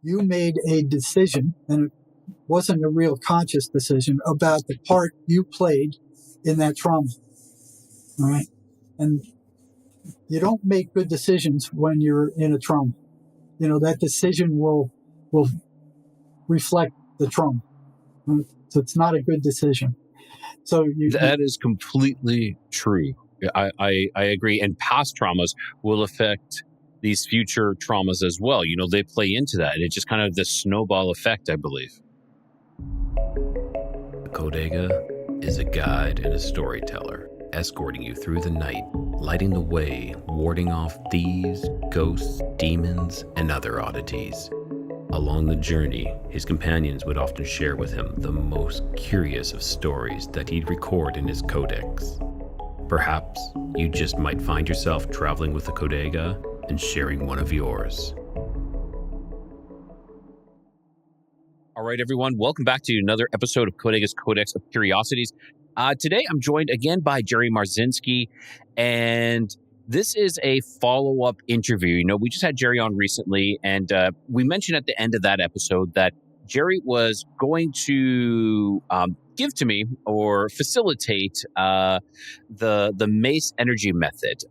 you made a decision, and it wasn't a real conscious decision, about the part you played in that trauma. All right. And you don't make good decisions when you're in a trauma. That decision will reflect the trauma. Right? So it's not a good decision. So that is completely true. I agree. And past traumas will affect these future traumas as well. They play into that. And it's just kind of the snowball effect, I believe. The Bodega is a guide and a storyteller, escorting you through the night, lighting the way, warding off thieves, ghosts, demons, and other oddities. Along the journey, his companions would often share with him the most curious of stories that he'd record in his codex. Perhaps you just might find yourself traveling with the Bodega and sharing one of yours. All right, everyone. Welcome back to another episode of Bodega's Codex of Curiosities. Today, I'm joined again by Jerry Marzinsky, and this is a follow-up interview. We just had Jerry on recently, and we mentioned at the end of that episode that Jerry was going to give to me or facilitate the Mace energy method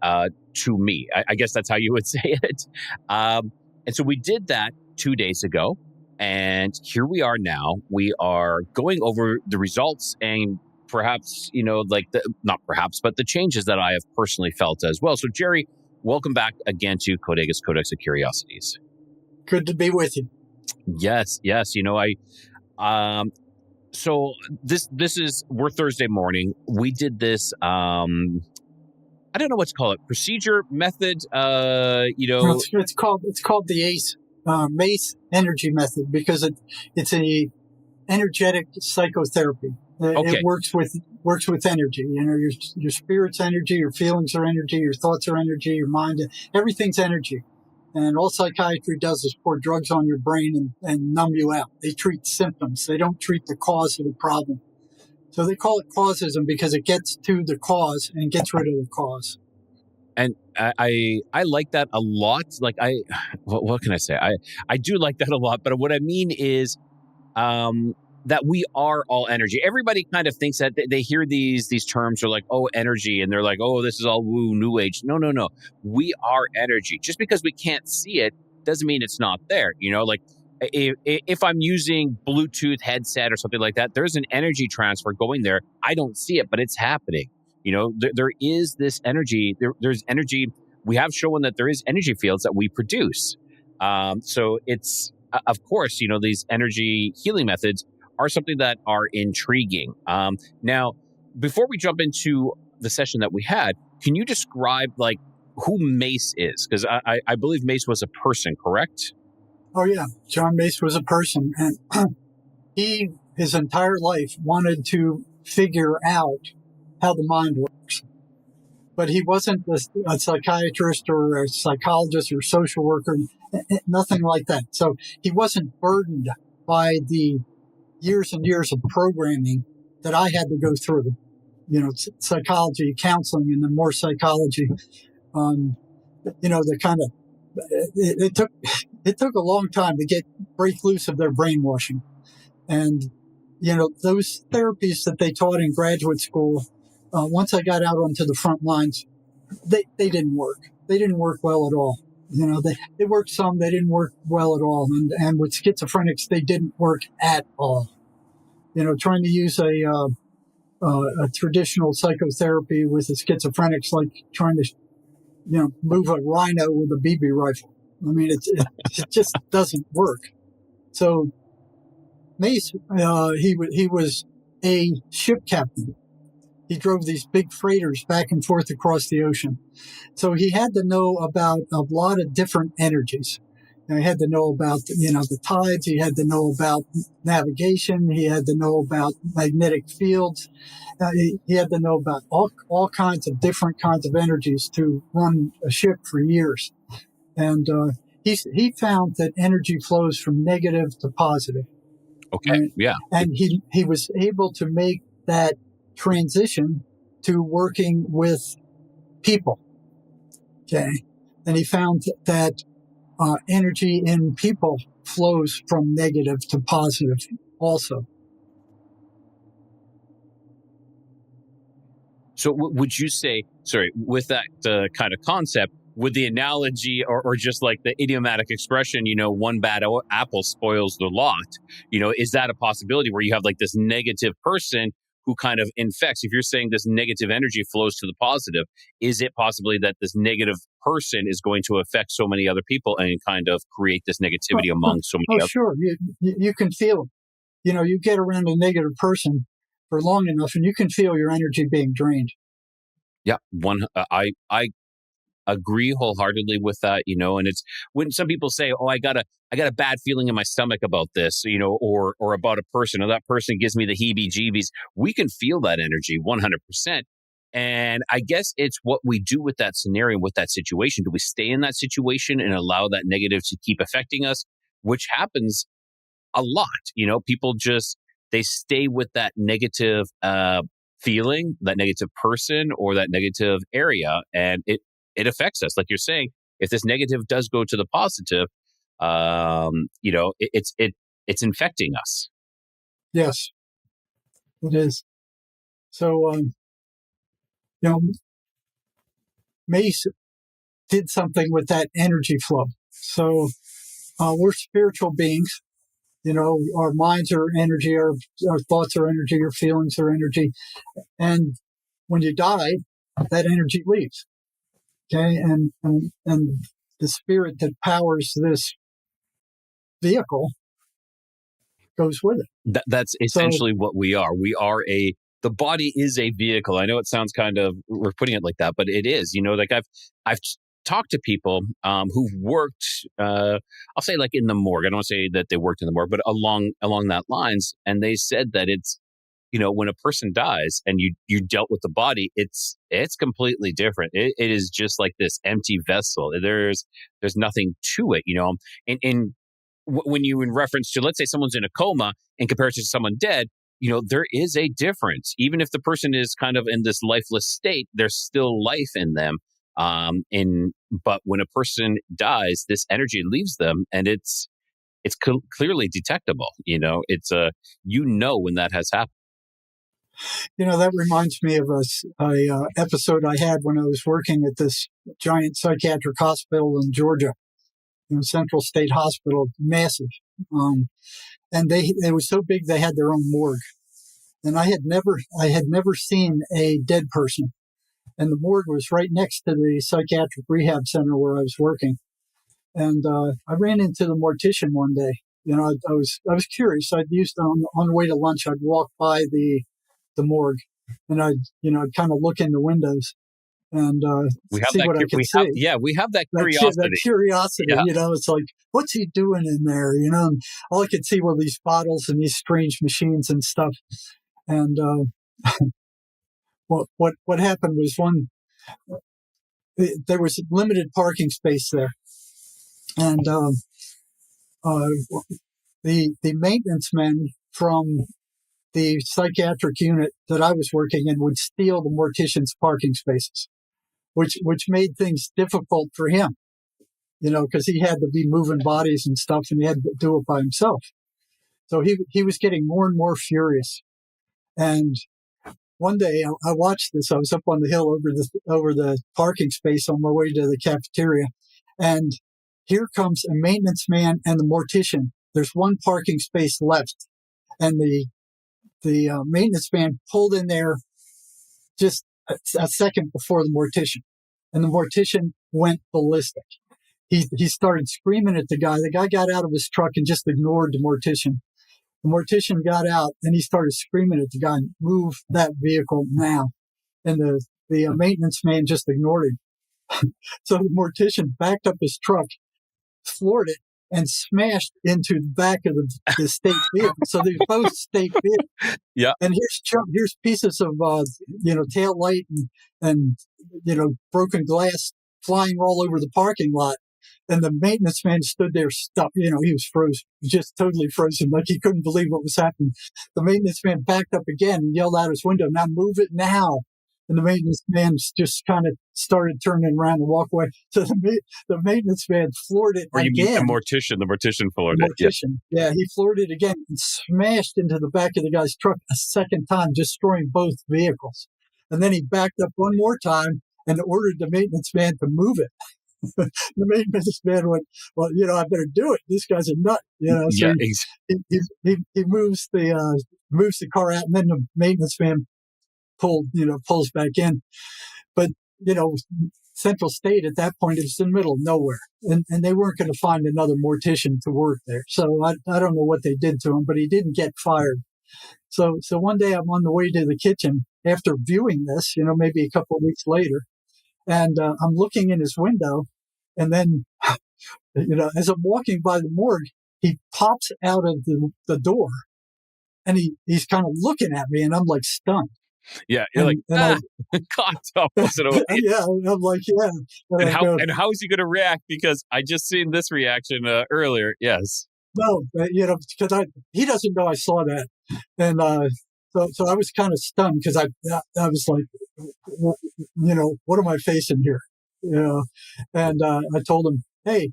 to me. I guess that's how you would say it. And so we did that 2 days ago, and here we are now. We are going over the results and perhaps, not perhaps, but the changes that I have personally felt as well. So, Jerry, welcome back again to Bodega's Codex of Curiosities. Good to be with you. Yes. So we're Thursday morning. We did this, I don't know what to call it, procedure, method, It's called the Mace energy method because it's a energetic psychotherapy. Okay. It works with energy. Your spirit's energy, your feelings are energy, your thoughts are energy, your mind, everything's energy. And all psychiatry does is pour drugs on your brain and numb you out. They treat symptoms. They don't treat the cause of the problem. So they call it causism because it gets to the cause and gets rid of the cause. And I like that a lot. What can I say? I do like that a lot. But what I mean is, that we are all energy. Everybody kind of thinks that they hear these terms are like, oh, energy. And they're like, oh, this is all woo, new age. No. We are energy. Just because we can't see it doesn't mean it's not there. If I'm using Bluetooth headset or something like that, there's an energy transfer going there. I don't see it, but it's happening. There is this energy. There's energy. We have shown that there is energy fields that we produce. So it's, of course, these energy healing methods are something that are intriguing. Now, before we jump into the session that we had, can you describe who Mace is? Because I believe Mace was a person, correct? Oh yeah, John Mace was a person, and he his entire life wanted to figure out how the mind works, but he wasn't a psychiatrist or a psychologist or social worker, nothing like that. So he wasn't burdened by the years and years of programming that I had to go through, psychology, counseling, and then more psychology. The kind of, it took a long time to break loose of their brainwashing. And, those therapies that they taught in graduate school, once I got out onto the front lines, they didn't work. They didn't work well at all. They worked some, they didn't work well at all. And with schizophrenics, they didn't work at all. Trying to use a traditional psychotherapy with the schizophrenics, like trying to, move a rhino with a BB rifle. I mean, it just doesn't work. So Mace, he was a ship captain. He drove these big freighters back and forth across the ocean. So he had to know about a lot of different energies. He had to know about, the tides. He had to know about navigation. He had to know about magnetic fields. He had to know about all kinds of different kinds of energies to run a ship for years. And he found that energy flows from negative to positive. Okay, right? Yeah. And he was able to make that transition to working with people. Okay. And he found that energy in people flows from negative to positive also. So would you say, sorry, with that kind of concept, would the analogy or just like the idiomatic expression, one bad apple spoils the lot, is that a possibility where you have like this negative person who kind of infects? If you're saying this negative energy flows to the positive, is it possibly that this negative person is going to affect so many other people and kind of create this negativity among so many others? Sure. You can feel it. You get around a negative person for long enough and you can feel your energy being drained. Yeah, I agree wholeheartedly with that, and it's when some people say, "Oh, I got a bad feeling in my stomach about this," or about a person, or that person gives me the heebie-jeebies. We can feel that energy 100%. And I guess it's what we do with that scenario, with that situation. Do we stay in that situation and allow that negative to keep affecting us, which happens a lot? People just, they stay with that negative feeling, that negative person, or that negative area, and it affects us. Like you're saying, if this negative does go to the positive, it's infecting us. Yes, it is. So, Mace did something with that energy flow. So we're spiritual beings. Our minds are energy, our thoughts are energy, our feelings are energy. And when you die, that energy leaves. Okay. And the spirit that powers this vehicle goes with it. That's essentially what we are. We are the body is a vehicle. I know it sounds kind of, we're putting it like that, but it is, like I've talked to people who've worked, I'll say like in the morgue. I don't want to say that they worked in the morgue, but along that lines. And they said that it's, when a person dies and you dealt with the body, it's completely different. It is just like this empty vessel. There's nothing to it, and when you in reference to, let's say someone's in a coma in comparison to someone dead, there is a difference. Even if the person is kind of in this lifeless state, there's still life in them. But when a person dies, this energy leaves them, and it's clearly detectable. It's when that has happened. That reminds me of a episode I had when I was working at this giant psychiatric hospital in Georgia, Central State Hospital, massive. And it was so big they had their own morgue. And I had never seen a dead person. And the morgue was right next to the psychiatric rehab center where I was working. And I ran into the mortician one day. I was curious. I'd used on the way to lunch, I'd walk by the morgue, and I'd kind of look in the windows and see what I could see. We have that curiosity. That curiosity, yeah. It's like, what's he doing in there? And all I could see were these bottles and these strange machines and stuff. And what happened was there was limited parking space there, and the maintenance men from the psychiatric unit that I was working in would steal the mortician's parking spaces, which made things difficult for him, because he had to be moving bodies and stuff, and he had to do it by himself. So he was getting more and more furious. And one day I watched this. I was up on the hill over the parking space on my way to the cafeteria, and here comes a maintenance man and the mortician. There's one parking space left, and the maintenance man pulled in there just a second before the mortician, and the mortician went ballistic. He started screaming at the guy. The guy got out of his truck and just ignored the mortician. The mortician got out and he started screaming at the guy, "Move that vehicle now!" And the maintenance man just ignored him. So the mortician backed up his truck, floored it, and smashed into the back of the state vehicle. So they're both state vehicles. Yeah. And here's pieces of tail light and broken glass flying all over the parking lot. And the maintenance man stood there stuck. He was frozen, just totally frozen, like he couldn't believe what was happening. The maintenance man backed up again and yelled out his window, "Now move it now!" And the maintenance man just kind of started turning around and walk away. So the maintenance man floored it Or you mean again. the mortician floored The it. mortician. Yeah, he floored it again and smashed into the back of the guy's truck a second time, destroying both vehicles. And then he backed up one more time and ordered the maintenance man to move it. The maintenance man went, well, I better do it. This guy's a nut, So Yeah, he moves the car out, and then the maintenance man pulls back in. But Central State at that point, it was in the middle of nowhere, and they weren't going to find another mortician to work there. So I don't know what they did to him, but he didn't get fired. So one day I'm on the way to the kitchen after viewing this, maybe a couple of weeks later, and I'm looking in his window, and then, as I'm walking by the morgue, he pops out of the door, and he's kind of looking at me, and I'm like stunned. Yeah, you're God, opposite. Yeah, I'm like, yeah. And how is he going to react? Because I just seen this reaction earlier. Yes. No, because he doesn't know I saw that, and so I was kind of stunned because I was like, what am I facing here? And I told him, hey,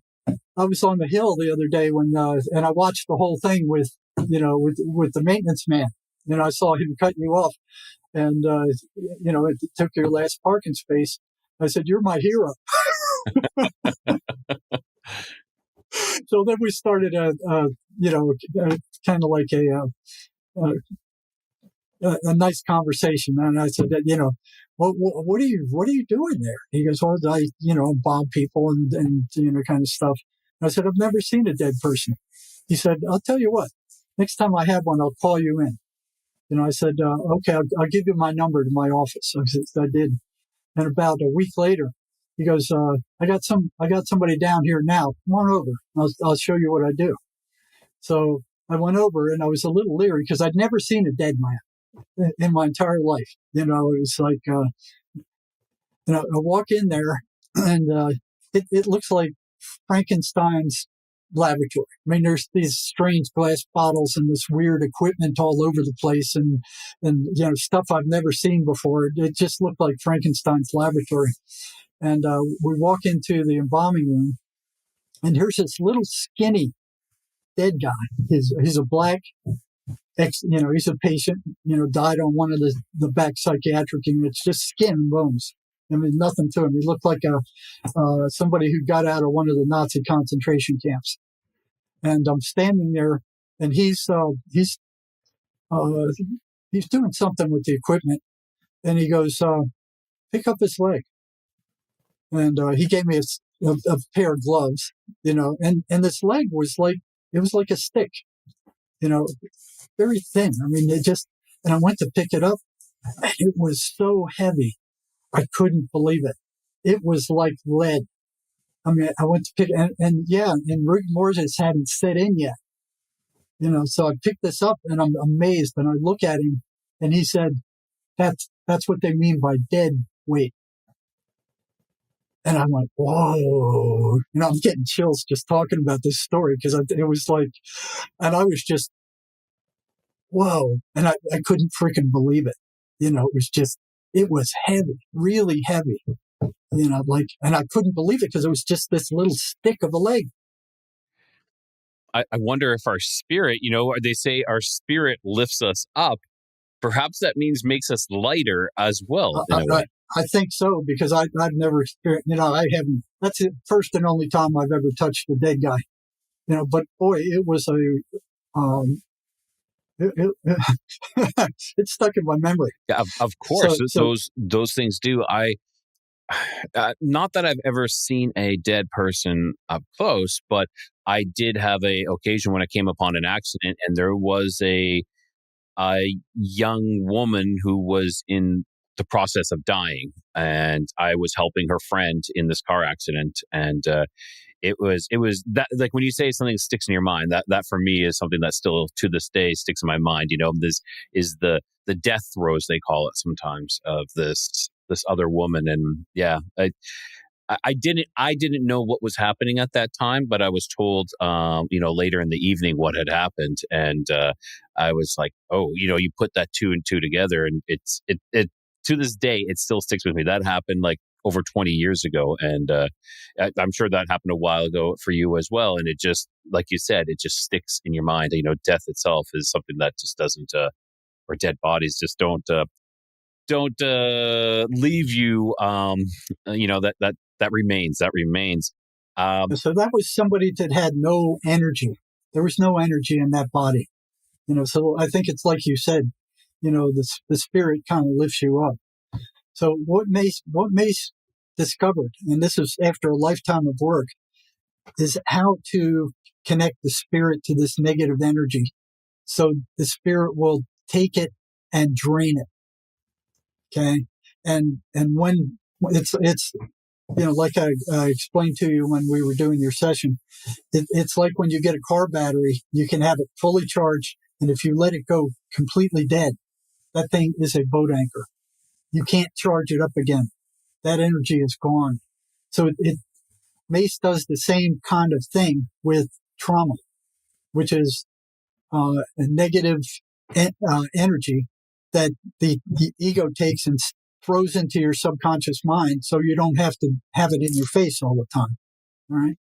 I was on the Hill the other day and I watched the whole thing with the maintenance man. I saw him cut you off, and it took your last parking space. I said, you're my hero. So then we started kind of like a nice conversation, and I said, what are you doing there? He goes, well, I bomb people and kind of stuff. And I said, I've never seen a dead person. He said, I'll tell you what, next time I have one, I'll call you in. I said, okay, I'll give you my number to my office. I did. And about a week later, he goes, I got somebody down here now. Come on over. I'll show you what I do. So I went over, and I was a little leery because I'd never seen a dead man in my entire life. It was like, I walk in there, and it looks like Frankenstein's laboratory. I mean, there's these strange glass bottles and this weird equipment all over the place, and stuff I've never seen before. It just looked like Frankenstein's laboratory. And we walk into the embalming room, and here's this little skinny dead guy. He's a black he's a patient, died on one of the back psychiatric units, just skin and bones. I mean, nothing to him. He looked like somebody who got out of one of the Nazi concentration camps. And I'm standing there, and he's doing something with the equipment, and he goes, pick up his leg. And he gave me a pair of gloves, and this leg was like a stick, very thin. I mean, and I went to pick it up, and it was so heavy. I couldn't believe it. It was like lead. I mean, I went to pick and rigor mortis hadn't set in yet. So I picked this up, and I'm amazed, and I look at him, and he said, that's what they mean by dead weight. And I'm like, whoa, I'm getting chills just talking about this story, because it was like, and I was just, whoa. And I couldn't freaking believe it. It was heavy, really heavy, and I couldn't believe it because it was just this little stick of a leg. I wonder if our spirit, they say our spirit lifts us up. Perhaps that means makes us lighter as well. I think so, because I've never experienced, I haven't, that's the first and only time I've ever touched a dead guy, but boy, it was it stuck in my memory. Yeah, of course. Those things do. Not that I've ever seen a dead person up close, but I did have a occasion when I came upon an accident, and there was a young woman who was in the process of dying, and I was helping her friend in this car accident, and it was that, like, when you say something sticks in your mind, that for me is something that still to this day sticks in my mind. This is the death throes, they call it sometimes, of this other woman. And yeah, I didn't know what was happening at that time, but I was told later in the evening what had happened, and I was like, oh, you put that two and two together, and it to this day, it still sticks with me. That happened like over 20 years ago. And I'm sure that happened a while ago for you as well. And it just, like you said, it just sticks in your mind. You know, death itself is something that just doesn't, or dead bodies just don't leave you. That remains. So that was somebody that had no energy. There was no energy in that body. So I think it's like you said, the spirit kind of lifts you up. So what Mace discovered, and this is after a lifetime of work, is how to connect the spirit to this negative energy. So the spirit will take it and drain it. Okay. And when it's, like I explained to you when we were doing your session, it's like when you get a car battery, you can have it fully charged. And if you let it go completely dead, that thing is a boat anchor. You can't charge it up again. That energy is gone. So Mace does the same kind of thing with trauma, which is a negative energy that the ego takes and throws into your subconscious mind, so you don't have to have it in your face all the time. All right.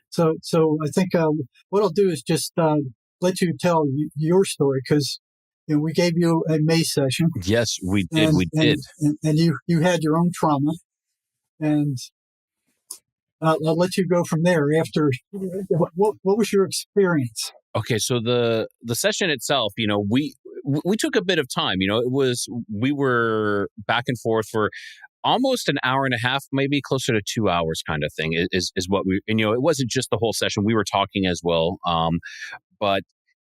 So I think what I'll do is just let you tell your story, because we gave you a Mace session. Yes, we did. And you had your own trauma, and I'll let you go from there. After what was your experience? Okay, so the session itself, we took a bit of time. We were back and forth for almost an hour and a half, maybe closer to 2 hours, kind of thing. Is what we, and it wasn't just the whole session. We were talking as well, but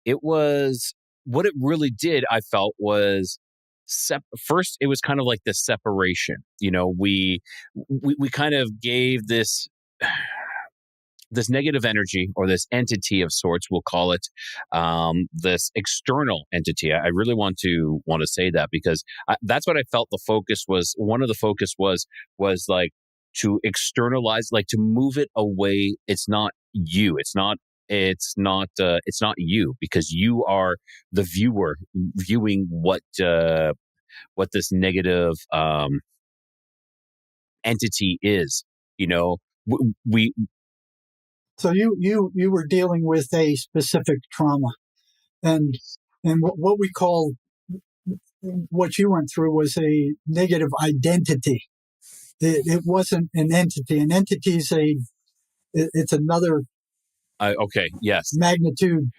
it was, what it really did, I felt, was first it was kind of like the separation. We kind of gave this negative energy, or this entity of sorts, we'll call it, this external entity. I really want to say that, because that's what I felt the focus was. One of the focus was like to externalize, like to move it away. It's not you. It's not you, because you are the viewer viewing what this negative entity is. We So you were dealing with a specific trauma, and what we call, what you went through was a negative identity. It wasn't an entity. An entity is it's another okay, yes, magnitude.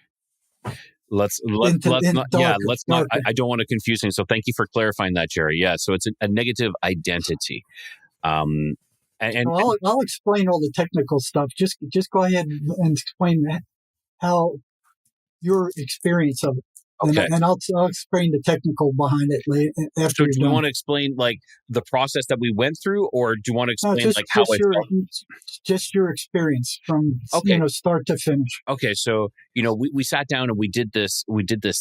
Let's not. I don't want to confuse things. So thank you for clarifying that, Jerry. Yeah. So it's a negative identity. And I'll explain all the technical stuff. Just go ahead and explain how your experience of it. Okay. And I'll explain the technical behind it later. After so do you want to explain like the process that we went through, or do you want to explain how it felt? Just your experience from start to finish. Okay, so we sat down and we did this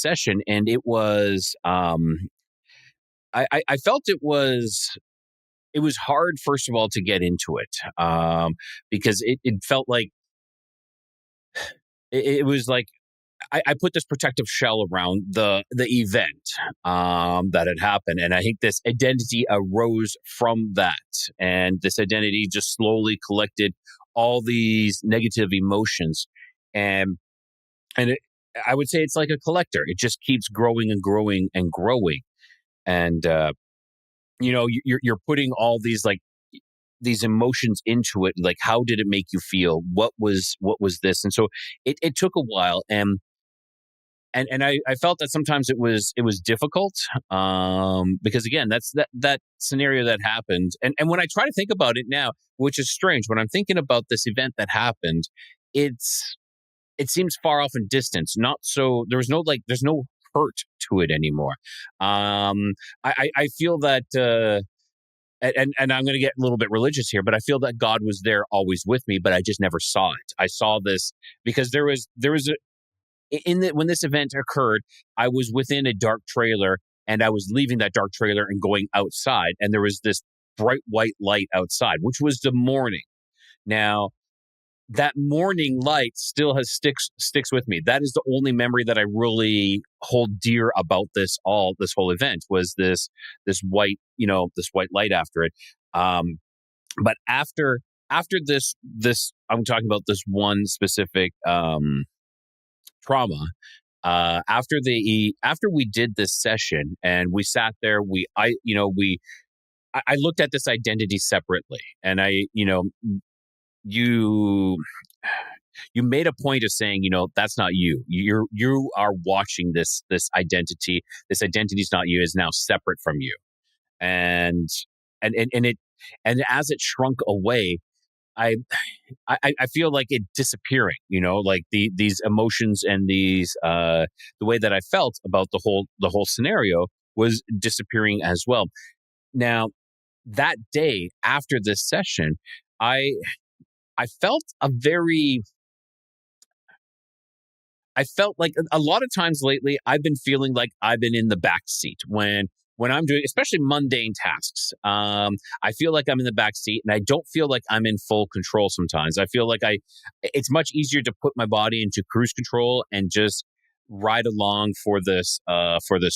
session, and it was I felt it was hard, first of all, to get into it, because it felt like it was like I put this protective shell around the event that had happened, and I think this identity arose from that, and this identity just slowly collected all these negative emotions, and I would say it's like a collector. It just keeps growing and growing and growing, and you're putting all these emotions into it. Like, how did it make you feel? What was this? And so it took a while, and I felt that sometimes it was difficult, because again, that's that scenario that happened. And when I try to think about it now, which is strange, when I'm thinking about this event that happened, it seems far off in distance. Not so, there's no hurt to it anymore. I feel that, and I'm going to get a little bit religious here, but I feel that God was there always with me, but I just never saw it. I saw this because there was when this event occurred, I was within a dark trailer, and I was leaving that dark trailer and going outside, and there was this bright white light outside, which was the morning. Now, that morning light still sticks with me. That is the only memory that I really hold dear about this whole event, was this white, this white light after it. But after this, I'm talking about this one specific trauma. After we did this session and we sat there, I looked at this identity separately, and you made a point of saying, that's not you. You are watching this identity. This identity is not you, is now separate from you. And as it shrunk away, I feel like it disappearing, like these emotions and these the way that I felt about the whole scenario was disappearing as well. Now, that day after this session, I felt like a lot of times lately, I've been feeling like I've been in the back seat when I'm doing, especially mundane tasks. I feel like I'm in the back seat, and I don't feel like I'm in full control sometimes. I feel like it's much easier to put my body into cruise control and just ride along for this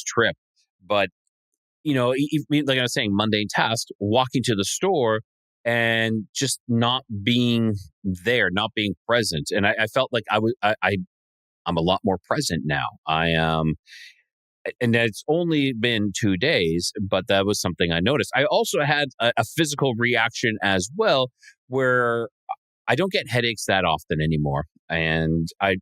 trip. But, like I was saying, mundane tasks, walking to the store and just not being there, not being present. And I felt like I'm a lot more present now. And it's only been 2 days, but that was something I noticed. I also had a physical reaction as well, where I don't get headaches that often anymore. And I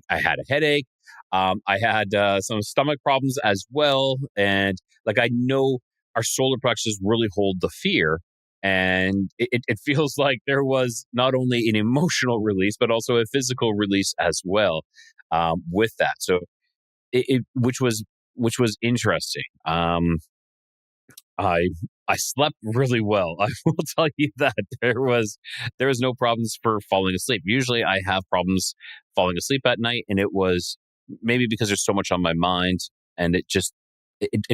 had a headache. I had some stomach problems as well. And like, I know our solar plexus really hold the fear. And it feels like there was not only an emotional release, but also a physical release as well, with that. So which was interesting. I slept really well. I will tell you that there was no problems for falling asleep. Usually I have problems falling asleep at night, and it was maybe because there's so much on my mind, and it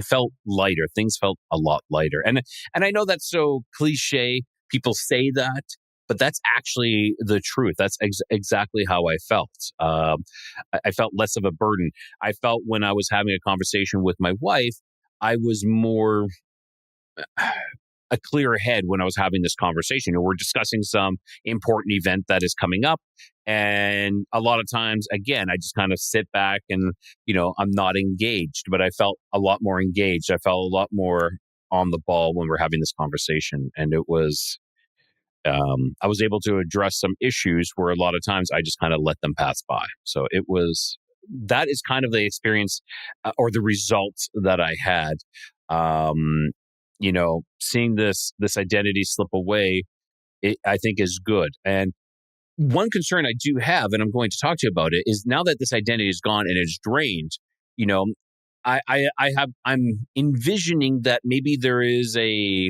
felt lighter. Things felt a lot lighter. And I know that's so cliche. People say that, but that's actually the truth. That's exactly how I felt. I felt less of a burden. I felt when I was having a conversation with my wife, I was more a clearer head when I was having this conversation. And we're discussing some important event that is coming up. And a lot of times, again, I just kind of sit back and, I'm not engaged, but I felt a lot more engaged. I felt a lot more on the ball when we're having this conversation. And it was, I was able to address some issues where a lot of times I just kind of let them pass by. So that is kind of the experience or the results that I had. Seeing this identity slip away, I think is good. And one concern I do have, and I'm going to talk to you about it, is now that this identity is gone and it's drained, I'm envisioning that maybe there is I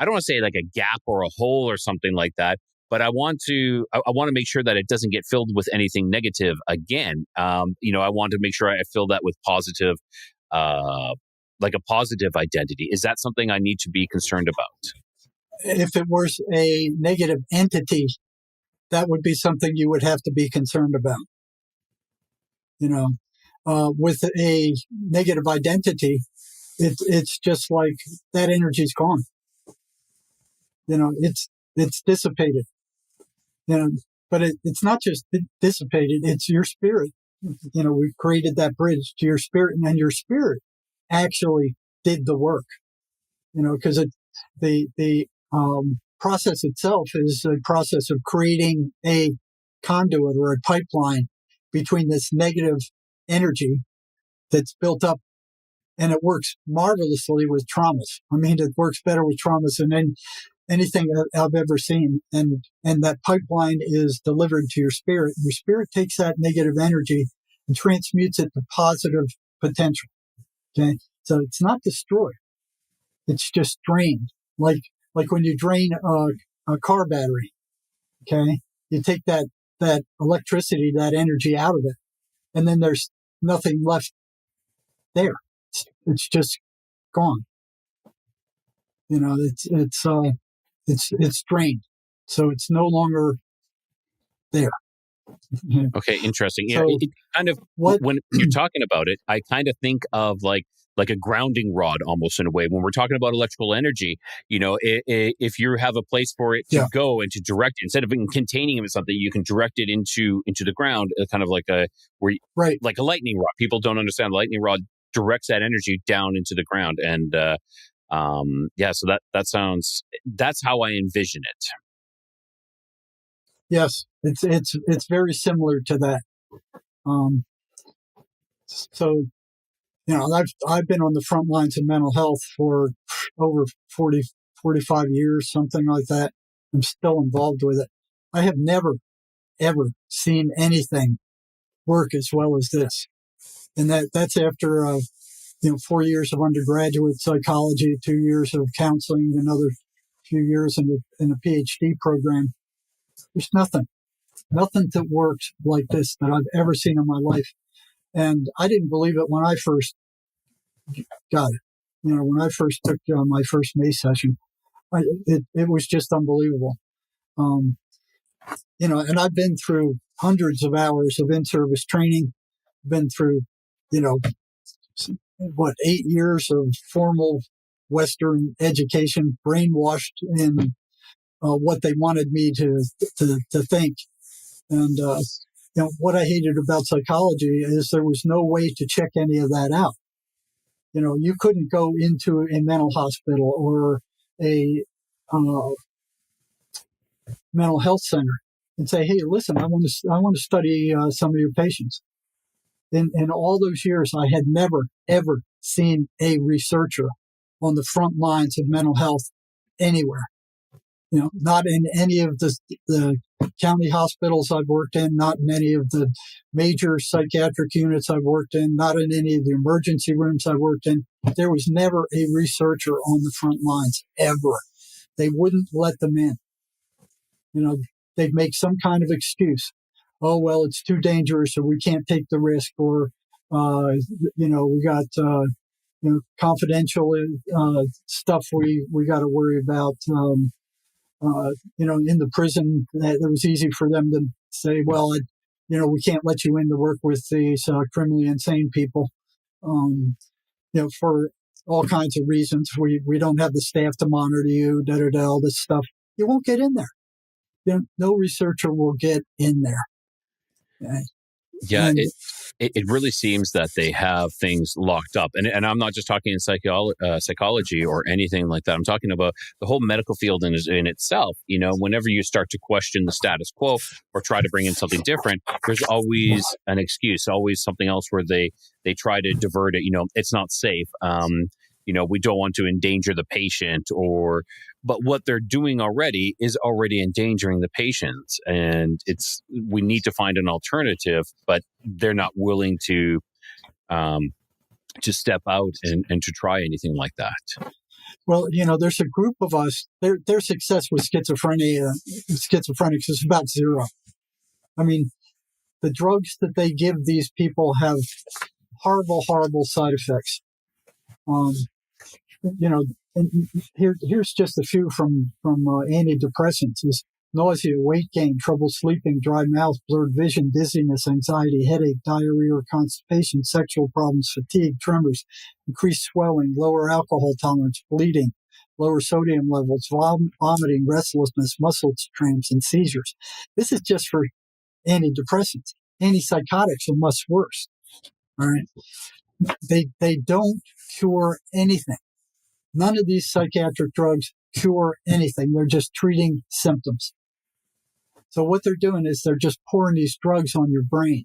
don't want to say like a gap or a hole or something like that, but I want to make sure that it doesn't get filled with anything negative again. I want to make sure I fill that with positive, like a positive identity. Is that something I need to be concerned about? If it was a negative entity, that would be something you would have to be concerned about. With a negative identity, it's just like that energy's gone. It's dissipated. But it's not just dissipated, it's your spirit. We've created that bridge to your spirit, and then your spirit actually did the work. Because the process itself is a process of creating a conduit or a pipeline between this negative energy that's built up, and it works marvelously with traumas. I mean, it works better with traumas than anything I've ever seen. And that pipeline is delivered to your spirit. Your spirit takes that negative energy and transmutes it to positive potential. Okay. So it's not destroyed. It's just drained. Like when you drain a car battery. Okay. You take that electricity, that energy out of it, and then there's nothing left there. It's just gone. It's drained. So it's no longer there. Okay, interesting. Yeah, So it kind of what? when you're talking about it, I kind of think of like a grounding rod almost in a way. When we're talking about electrical energy, if you have a place for it to Yeah. go and to direct it, instead of containing it with something, you can direct it into the ground, kind of like Right. like a lightning rod. People don't understand. The lightning rod directs that energy down into the ground, and yeah. So that's how I envision it. Yes, it's very similar to that. So, I've been on the front lines of mental health for over 40, 45 years, something like that. I'm still involved with it. I have never, ever seen anything work as well as this. And that's after, 4 years of undergraduate psychology, 2 years of counseling, another few years in a PhD program. There's nothing that works like this that I've ever seen in my life. And I didn't believe it when I first got it. When I first took my first Mace session, it was just unbelievable. And I've been through hundreds of hours of in-service training, been through, 8 years of formal Western education, brainwashed in what they wanted me to think. And, what I hated about psychology is there was no way to check any of that out. You couldn't go into a mental hospital or a mental health center and say, "Hey, listen, I want to study some of your patients." In all those years, I had never ever seen a researcher on the front lines of mental health anywhere. Not in any of the county hospitals I've worked in, not in any of the major psychiatric units I've worked in, not in any of the emergency rooms I've worked in. There was never a researcher on the front lines, ever. They wouldn't let them in. They'd make some kind of excuse. Oh, well, it's too dangerous, or we can't take the risk, or, we got, confidential stuff we got to worry about. In the prison, it was easy for them to say, well, we can't let you in to work with these criminally insane people, for all kinds of reasons. We don't have the staff to monitor you, all this stuff. You won't get in there. No researcher will get in there. Okay? Yeah, it really seems that they have things locked up. And I'm not just talking in psychology or anything like that. I'm talking about the whole medical field in itself. Whenever you start to question the status quo or try to bring in something different, there's always an excuse, always something else where they try to divert it. It's not safe. We don't want to endanger the patient, but what they're doing already is already endangering the patients, and we need to find an alternative, but they're not willing to step out and to try anything like that. Well, there's a group of us. Their success with schizophrenics is about zero. I mean, the drugs that they give these people have horrible, horrible side effects. And here's just a few from antidepressants: is nausea, weight gain, trouble sleeping, dry mouth, blurred vision, dizziness, anxiety, headache, diarrhea or constipation, sexual problems, fatigue, tremors, increased swelling, lower alcohol tolerance, bleeding, lower sodium levels, vomiting, restlessness, muscle cramps, and seizures. This is just for antidepressants. Antipsychotics are much worse. All right, they don't cure anything. None of these psychiatric drugs cure anything. They're just treating symptoms. So what they're doing is they're just pouring these drugs on your brain.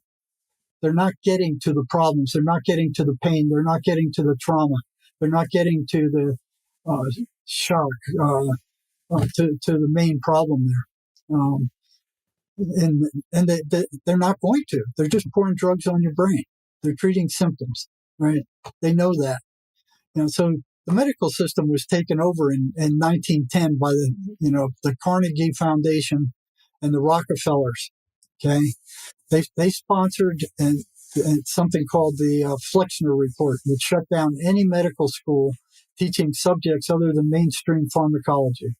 They're not getting to the problems. They're not getting to the pain. They're not getting to the trauma. They're not getting to the shock, to the main problem there. And they're not going to. They're just pouring drugs on your brain. They're treating symptoms, right? They know that. So the medical system was taken over in 1910 by the Carnegie Foundation and the Rockefellers. Okay, they sponsored and something called the Flexner Report, which shut down any medical school teaching subjects other than mainstream pharmacology.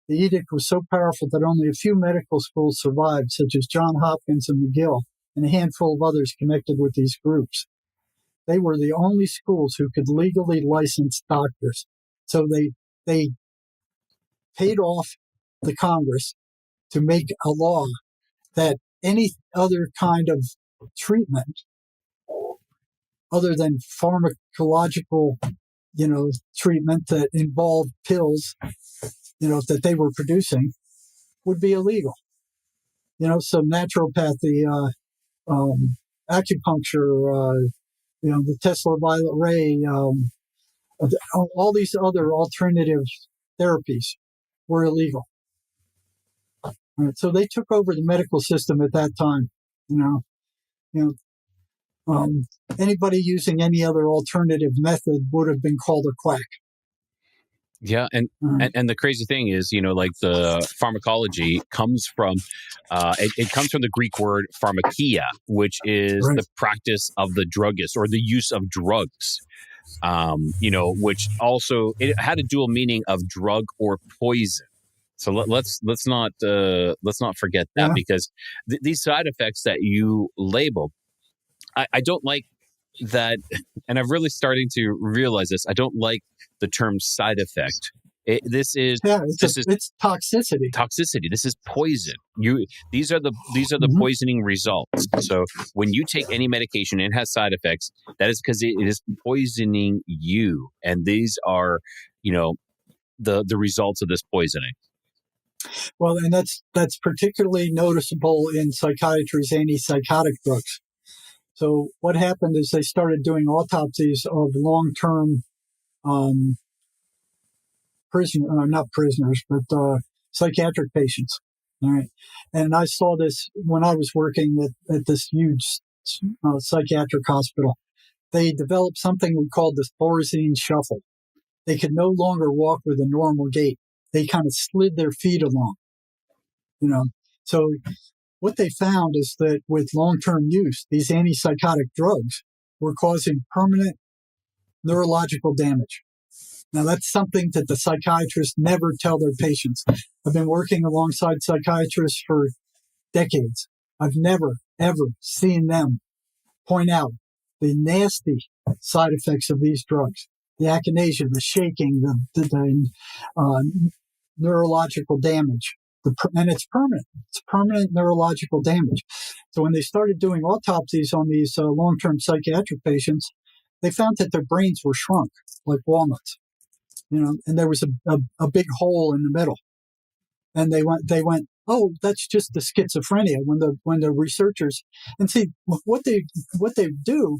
The edict was so powerful that only a few medical schools survived, such as Johns Hopkins and McGill, and a handful of others connected with these groups. They were the only schools who could legally license doctors. So they paid off the Congress to make a law that any other kind of treatment other than pharmacological, treatment that involved pills, that they were producing would be illegal. So naturopathy, acupuncture, the Tesla violet ray, all these other alternative therapies were illegal. Right? So they took over the medical system at that time. Anybody using any other alternative method would have been called a quack. Yeah, and the crazy thing is, like the pharmacology comes from, it comes from the Greek word pharmakia, which is Right. the practice of the druggist or the use of drugs. Which also it had a dual meaning of drug or poison. So let's not forget that, because these side effects that you label, I don't like that, and I'm really starting to realize this. I don't like the term side effect. It's toxicity. Toxicity. This is poison. These are the poisoning results. So when you take any medication and it has side effects, that is because it is poisoning you, and these are, the results of this poisoning. Well, and that's particularly noticeable in psychiatry's antipsychotic drugs. So what happened is they started doing autopsies of long-term psychiatric patients. All right. And I saw this when I was working at this huge psychiatric hospital. They developed something we called the Thorazine shuffle. They could no longer walk with a normal gait. They kind of slid their feet along. So what they found is that with long-term use, these antipsychotic drugs were causing permanent neurological damage. Now, that's something that the psychiatrists never tell their patients. I've been working alongside psychiatrists for decades. I've never, ever seen them point out the nasty side effects of these drugs. The akinesia, the shaking, the neurological damage. And it's permanent. It's permanent neurological damage. So when they started doing autopsies on these long-term psychiatric patients, they found that their brains were shrunk like walnuts, and there was a big hole in the middle. And they went, oh, that's just the schizophrenia. When the researchers, and see what they do,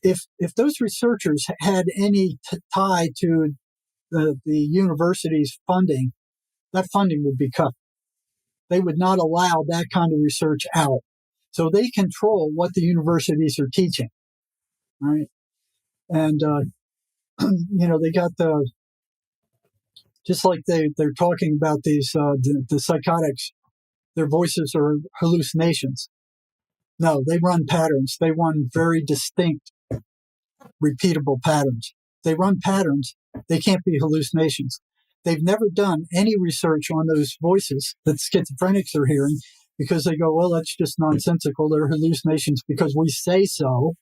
if those researchers had any tie to the university's funding, that funding would be cut. They would not allow that kind of research out. So they control what the universities are teaching, right? And, they got just like they're talking about these, the psychotics, their voices are hallucinations. No, they run patterns. They run very distinct, repeatable patterns. They run patterns. They can't be hallucinations. They've never done any research on those voices that schizophrenics are hearing, because they go, well, that's just nonsensical. They're hallucinations because we say so,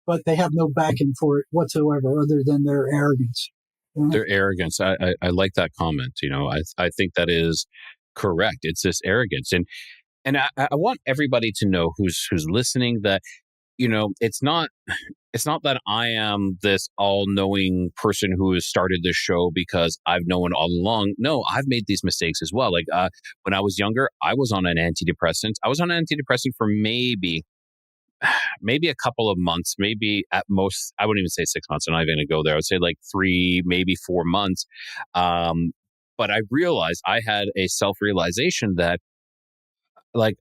but they have no backing for it whatsoever other than their arrogance. Their arrogance. I like that comment. I think that is correct. It's this arrogance. And I want everybody to know who's listening that, it's not that I am this all-knowing person who has started this show because I've known all along. No, I've made these mistakes as well. Like when I was younger, I was on an antidepressant. I was on an antidepressant for maybe a couple of months, maybe at most. I wouldn't even say 6 months. I'm not even going to go there. I would say like 3, maybe 4 months. But I realized I had a self-realization that, like,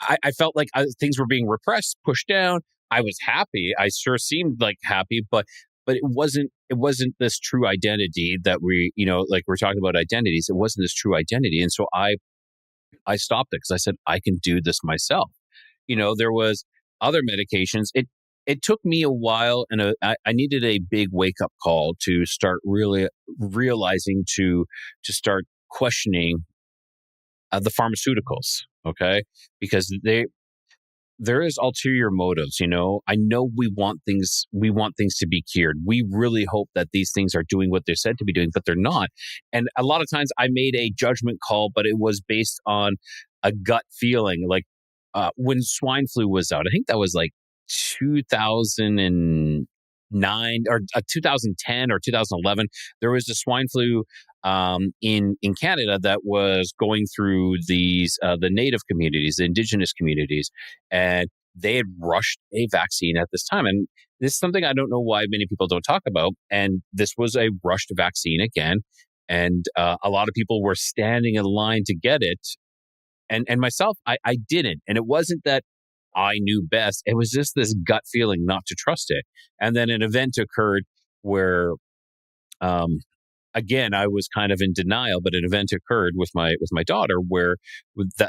I felt like things were being repressed, pushed down. I was happy. I sure seemed like happy, but it wasn't this true identity that we, like we're talking about identities. It wasn't this true identity. And so I stopped it because I said, I can do this myself. There was other medications. It took me a while, and I needed a big wake up call to start really realizing to start questioning the pharmaceuticals, okay? Because there is ulterior motives, you know. I know we want things to be cured. We really hope that these things are doing what they're said to be doing, but they're not. And a lot of times I made a judgment call, but it was based on a gut feeling. Like when swine flu was out, I think that was like 2009 or 2010 or 2011. There was a swine flu in Canada that was going through the native communities, the indigenous communities, and they had rushed a vaccine at this time. And this is something I don't know why many people don't talk about. And this was a rushed vaccine again, and a lot of people were standing in line to get it. And myself, I didn't. And it wasn't that I knew best. It was just this gut feeling not to trust it. And then an event occurred where, again, I was kind of in denial, but an event occurred with my daughter where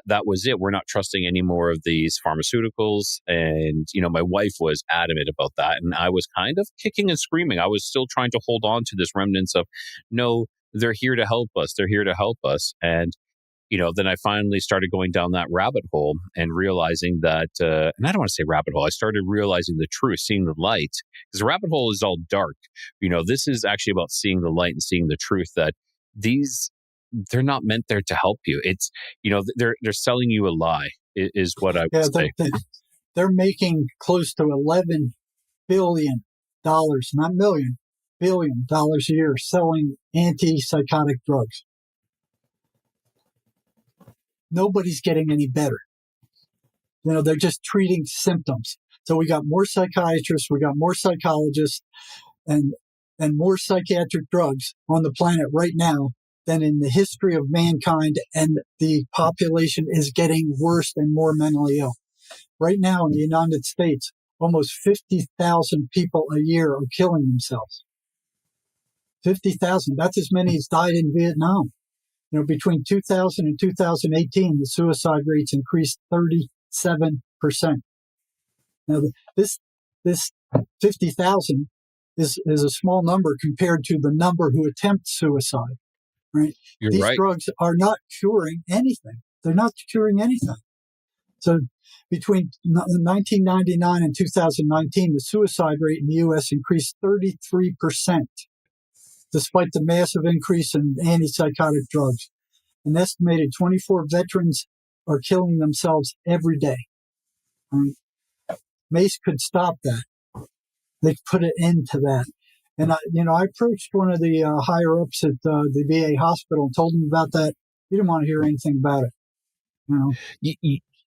that was it. We're not trusting any more of these pharmaceuticals. And, you know, my wife was adamant about that. And I was kind of kicking and screaming. I was still trying to hold on to this remnants of, no, they're here to help us. They're here to help us. And, you know, then I finally started going down that rabbit hole and realizing that, and I don't want to say rabbit hole, I started realizing the truth, seeing the light, because the rabbit hole is all dark. You know, this is actually about seeing the light and seeing the truth that they're not meant there to help you. It's, you know, they're selling you a lie is what I would say. They're making close to $11 billion, not million, $11 billion a year selling antipsychotic drugs. Nobody's getting any better. You know, they're just treating symptoms. So we got more psychiatrists, we got more psychologists, and more psychiatric drugs on the planet right now than in the history of mankind, and the population is getting worse and more mentally ill. Right now in the United States, almost 50,000 people a year are killing themselves. 50,000. That's as many as died in Vietnam. You know, between 2000 and 2018, the suicide rates increased 37%. Now, this 50,000 is a small number compared to the number who attempt suicide, right? These right. drugs are not curing anything. They're not curing anything. So between 1999 and 2019, the suicide rate in the U.S. increased 33%. Despite the massive increase in antipsychotic drugs. An estimated 24 veterans are killing themselves every day. Mace could stop that. They could put an end to that. And I approached one of the higher ups at the VA hospital and told him about that. He didn't want to hear anything about it.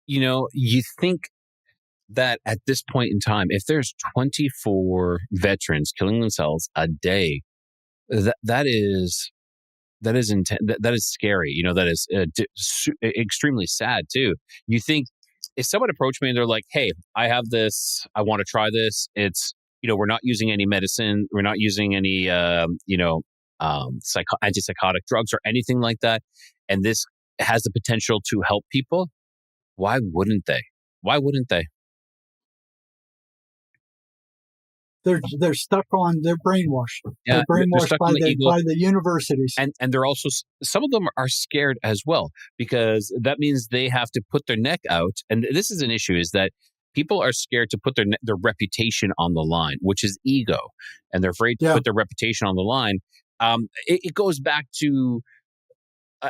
You know, you think that at this point in time, if there's 24 veterans killing themselves a day, that is intense. That is scary. You know, that is extremely sad too. You think if someone approached me and they're like, "Hey, I have this. I want to try this. It's, you know, we're not using any medicine. We're not using any, antipsychotic drugs or anything like that. And this has the potential to help people." Why wouldn't they? Why wouldn't they? They're stuck on, they're brainwashed. Yeah, they're brainwashed by the universities. And they're also, some of them are scared as well, because that means they have to put their neck out. And this is an issue, is that people are scared to put their reputation on the line, which is ego. And they're afraid to put their reputation on the line. It goes back to,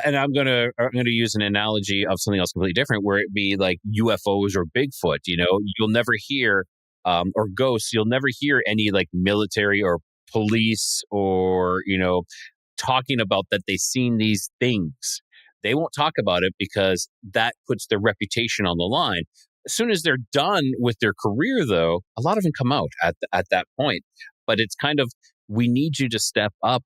and I'm gonna use an analogy of something else completely different, where it be like UFOs or Bigfoot. You know, you'll never hear, or ghosts, you'll never hear any like military or police or, you know, talking about that they've seen these things. They won't talk about it because that puts their reputation on the line. As soon as they're done with their career, though, a lot of them come out at that point. But it's kind of, we need you to step up.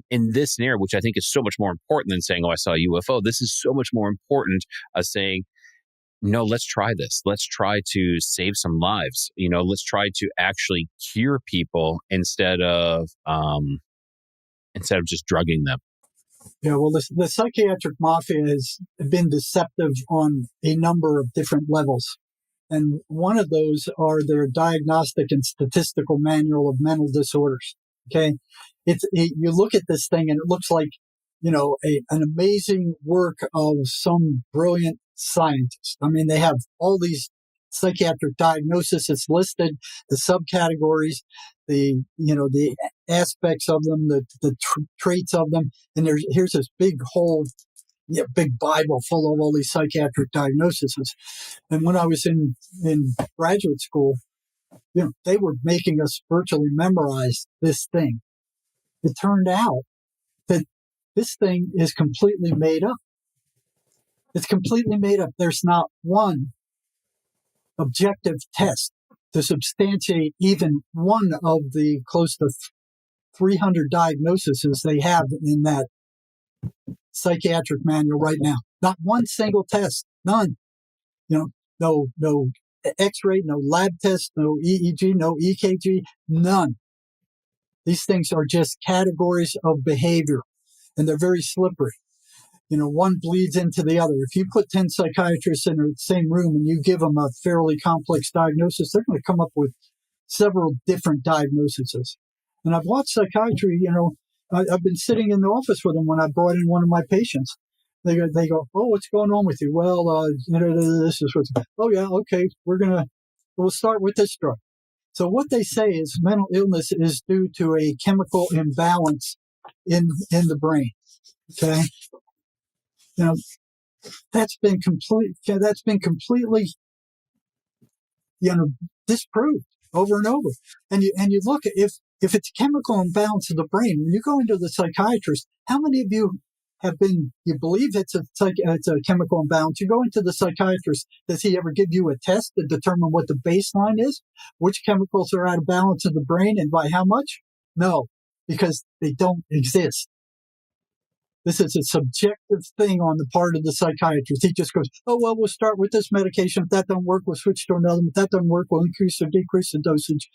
In this scenario, which I think is so much more important than saying, "Oh, I saw a UFO." This is so much more important as saying, "No, let's try this. Let's try to save some lives. You know, let's try to actually cure people instead of just drugging them." Yeah, well, the psychiatric mafia has been deceptive on a number of different levels. And one of those are their diagnostic and statistical manual of mental disorders. Okay. You look at this thing and it looks like an amazing work of some brilliant scientist. I mean, they have all these psychiatric diagnoses. It's listed, the subcategories, the aspects of them, the traits of them. And here's this big whole, big Bible full of all these psychiatric diagnoses. And when I was in graduate school, they were making us virtually memorize this thing. It turned out that this thing is completely made up. It's completely made up. There's not one objective test to substantiate even one of the close to 300 diagnoses they have in that psychiatric manual right now. Not one single test. None. No X-ray, no lab test, no EEG, no EKG, none. These things are just categories of behavior, and they're very slippery. One bleeds into the other. If you put 10 psychiatrists in the same room and you give them a fairly complex diagnosis, they're going to come up with several different diagnoses. And I've watched psychiatry, I've been sitting in the office with them when I brought in one of my patients. They go, oh, what's going on with you? Well, this is what's, oh yeah, okay, we'll start with this drug. So what they say is mental illness is due to a chemical imbalance in the brain. Okay. That's been completely, disproved over and over. And you look at if it's a chemical imbalance in the brain, when you go into the psychiatrist, how many of you you believe it's a chemical imbalance? You go into the psychiatrist, does he ever give you a test to determine what the baseline is? Which chemicals are out of balance in the brain and by how much? No, because they don't exist. This is a subjective thing on the part of the psychiatrist. He just goes, oh, well, we'll start with this medication. If that doesn't work, we'll switch to another. If that doesn't work, we'll increase or decrease the dosage.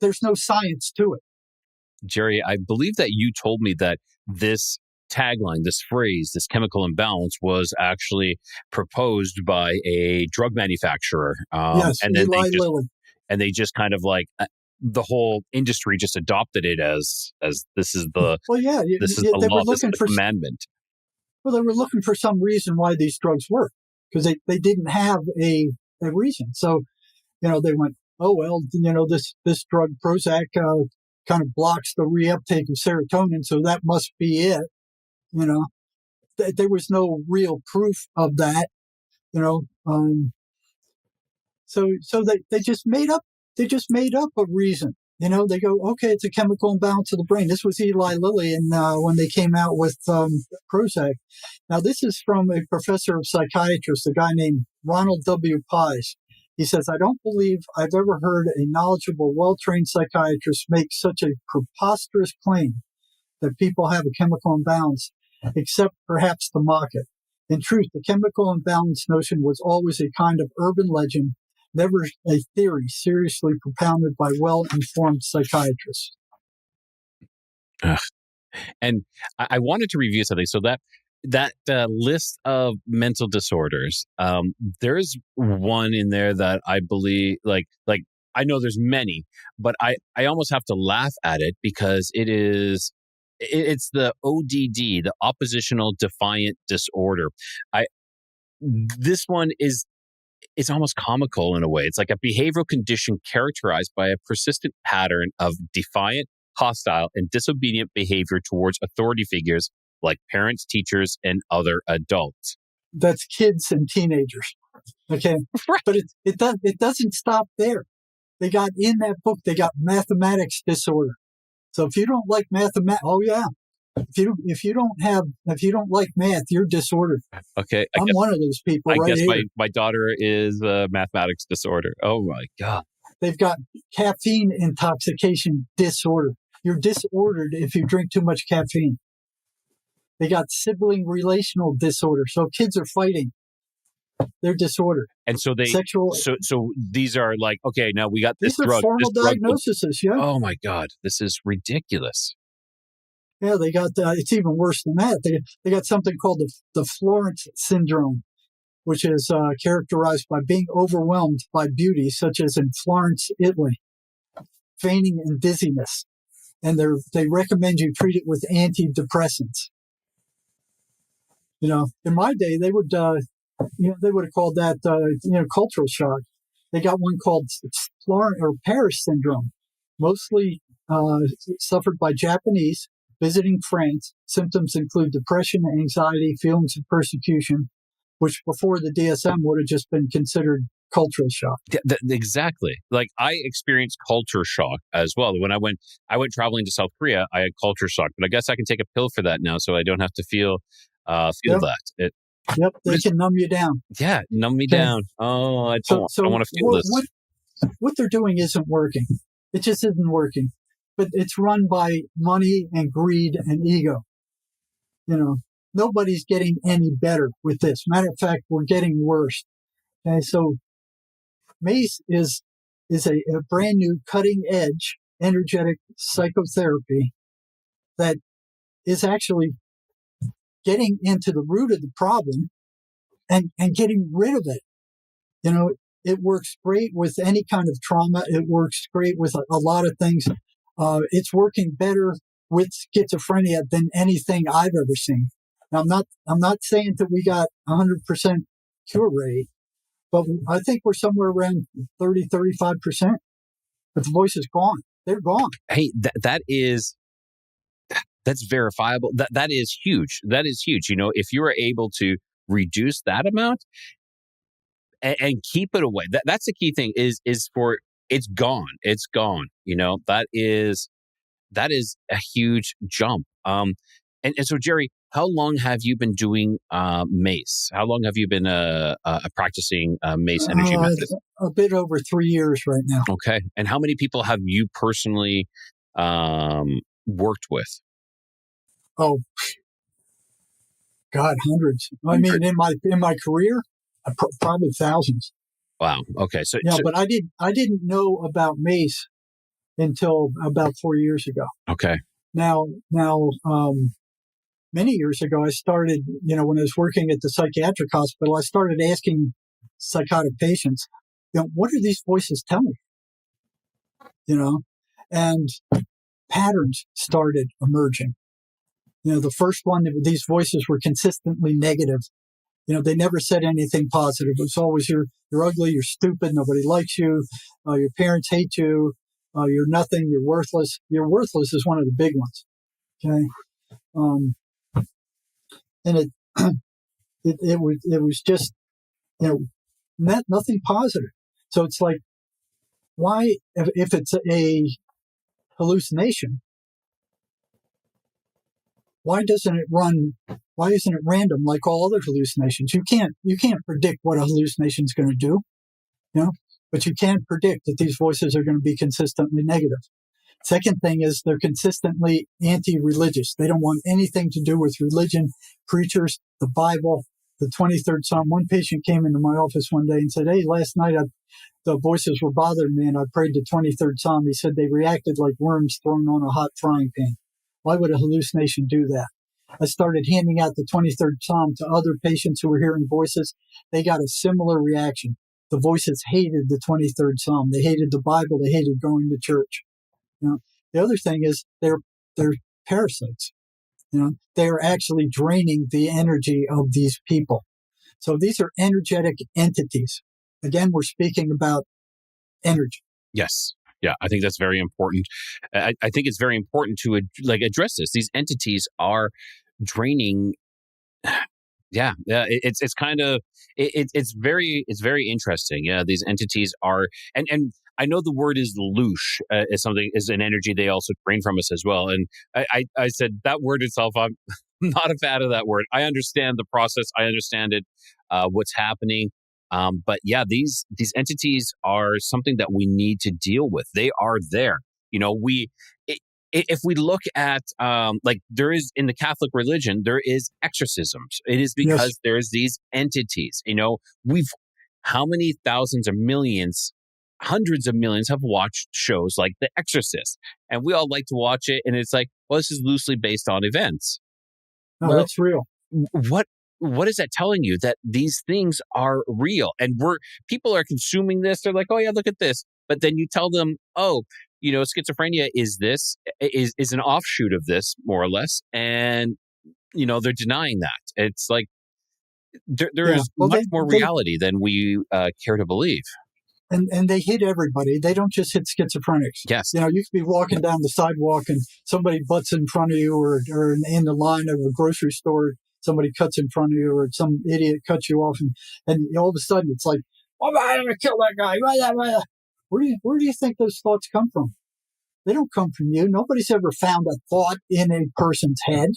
There's no science to it. Jerry, I believe that you told me that this tagline, this phrase, this chemical imbalance was actually proposed by a drug manufacturer. Yes, and then Eli Lilly. And they just kind of the whole industry just adopted it as this is the this is the law, this is the commandment. Well, they were looking for some reason why these drugs work because they didn't have a reason. So, they went, oh well, this drug Prozac kind of blocks the reuptake of serotonin, so that must be it. There was no real proof of that. So they just made up. They just made up a reason. They go, okay, it's a chemical imbalance of the brain. This was Eli Lilly, and when they came out with Prozac. Now, this is from a professor of psychiatry, a guy named Ronald W. Pies. He says, I don't believe I've ever heard a knowledgeable, well-trained psychiatrist make such a preposterous claim that people have a chemical imbalance, except perhaps to mock it. In truth, the chemical imbalance notion was always a kind of urban legend, never a theory seriously propounded by well-informed psychiatrists. And I wanted to review something. So that list of mental disorders, there's one in there that I believe, like I know there's many, but I almost have to laugh at it because it's the ODD, the oppositional defiant disorder. This one it's almost comical in a way. It's like a behavioral condition characterized by a persistent pattern of defiant, hostile, and disobedient behavior towards authority figures like parents, teachers, and other adults. That's kids and teenagers. Okay. Right. But it doesn't stop there. They got in that book, they got mathematics disorder. So if you don't like mathematics, oh yeah. If you don't like math, you're disordered. Okay. I'm one of those people. I guess my daughter is mathematics disorder. Oh my God. They've got caffeine intoxication disorder. You're disordered if you drink too much caffeine. They got sibling relational disorder. So kids are fighting. They're disordered. And so so these are like, okay, now we got this these drug. These are formal diagnoses, yeah. Oh my God. This is ridiculous. Yeah, they got, it's even worse than that. They got something called the Florence syndrome, which is characterized by being overwhelmed by beauty, such as in Florence, Italy, fainting and dizziness. And they recommend you treat it with antidepressants. In my day, they would, they would have called that, cultural shock. They got one called Paris syndrome, mostly suffered by Japanese visiting France. Symptoms include depression, anxiety, feelings of persecution, which before the DSM would have just been considered cultural shock. Exactly. Like I experienced culture shock as well. When I went traveling to South Korea, I had culture shock, but I guess I can take a pill for that now, so I don't have to feel Yep. that. They can numb you down. Yeah, numb me Okay. down. Oh, I don't want to feel this. What they're doing isn't working. It just isn't working. But it's run by money and greed and ego. Nobody's getting any better with this. Matter of fact, we're getting worse. Okay, so Mace is a brand new cutting edge energetic psychotherapy that is actually getting into the root of the problem and getting rid of it. It works great with any kind of trauma. It works great with a lot of things. It's working better with schizophrenia than anything I've ever seen. Now, I'm not saying that we got 100% cure rate, but I think we're somewhere around 30-35%. But the voice is gone. They're gone. Hey, that's verifiable. That is huge. That is huge. If you are able to reduce that amount and keep it away, that's the key thing. Is for it's gone. It's gone. That is a huge jump. And so Jerry, how long have you been doing Mace? How long have you been practicing Mace energy methods? A bit over 3 years right now. Okay. And how many people have you personally worked with? Oh, God, hundreds. I mean, in my career, probably thousands. Wow. Okay. So but I didn't know about Mace until about 4 years ago. Okay. Now, many years ago, I started, when I was working at the psychiatric hospital, I started asking psychotic patients, what are these voices telling you? And patterns started emerging. The first one, these voices were consistently negative. They never said anything positive. It was always you're ugly, you're stupid, nobody likes you, your parents hate you, you're nothing, you're worthless. You're worthless is one of the big ones. Okay. And it was just, nothing positive. So it's like, why, if it's a hallucination, why isn't it random like all other hallucinations? You can't predict what a hallucination is going to do, but you can predict that these voices are going to be consistently negative. Second thing is they're consistently anti-religious. They don't want anything to do with religion, preachers, the Bible, the 23rd Psalm. One patient came into my office one day and said, "Hey, last night the voices were bothering me and I prayed the 23rd Psalm." He said they reacted like worms thrown on a hot frying pan. Why would a hallucination do that? I started handing out the 23rd Psalm to other patients who were hearing voices. They got a similar reaction. The voices hated the 23rd Psalm. They hated the Bible. They hated going to church. The other thing is they're parasites. They're actually draining the energy of these people. So these are energetic entities. Again, we're speaking about energy. Yes. Yeah, I think that's very important. I think it's very important to address this. These entities are draining. Yeah, it's kind of it's very interesting. Yeah, these entities are, and I know the word is loosh is an energy they also drain from us as well. And I said that word itself, I'm not a fan of that word. I understand the process. I understand it, what's happening. But yeah, these entities are something that we need to deal with. They are there. If we look at there is in the Catholic religion, there is exorcisms. It is because there's these entities. How many thousands or millions, hundreds of millions have watched shows like The Exorcist, and we all like to watch it. And it's like, well, this is loosely based on events. No, that's real. What is that telling you? That these things are real, and people are consuming this. They're like, oh yeah, look at this. But then you tell them, oh, schizophrenia is an offshoot of this, more or less. And they're denying that. It's like there Yeah. is Well, much more reality than we care to believe. And they hit everybody. They don't just hit schizophrenics. Yes. You could be walking down the sidewalk and somebody butts in front of you, or in the line of a grocery store, somebody cuts in front of you, or some idiot cuts you off, and all of a sudden it's like, oh, I'm going to kill that guy. Where do you think those thoughts come from? They don't come from you. Nobody's ever found a thought in a person's head.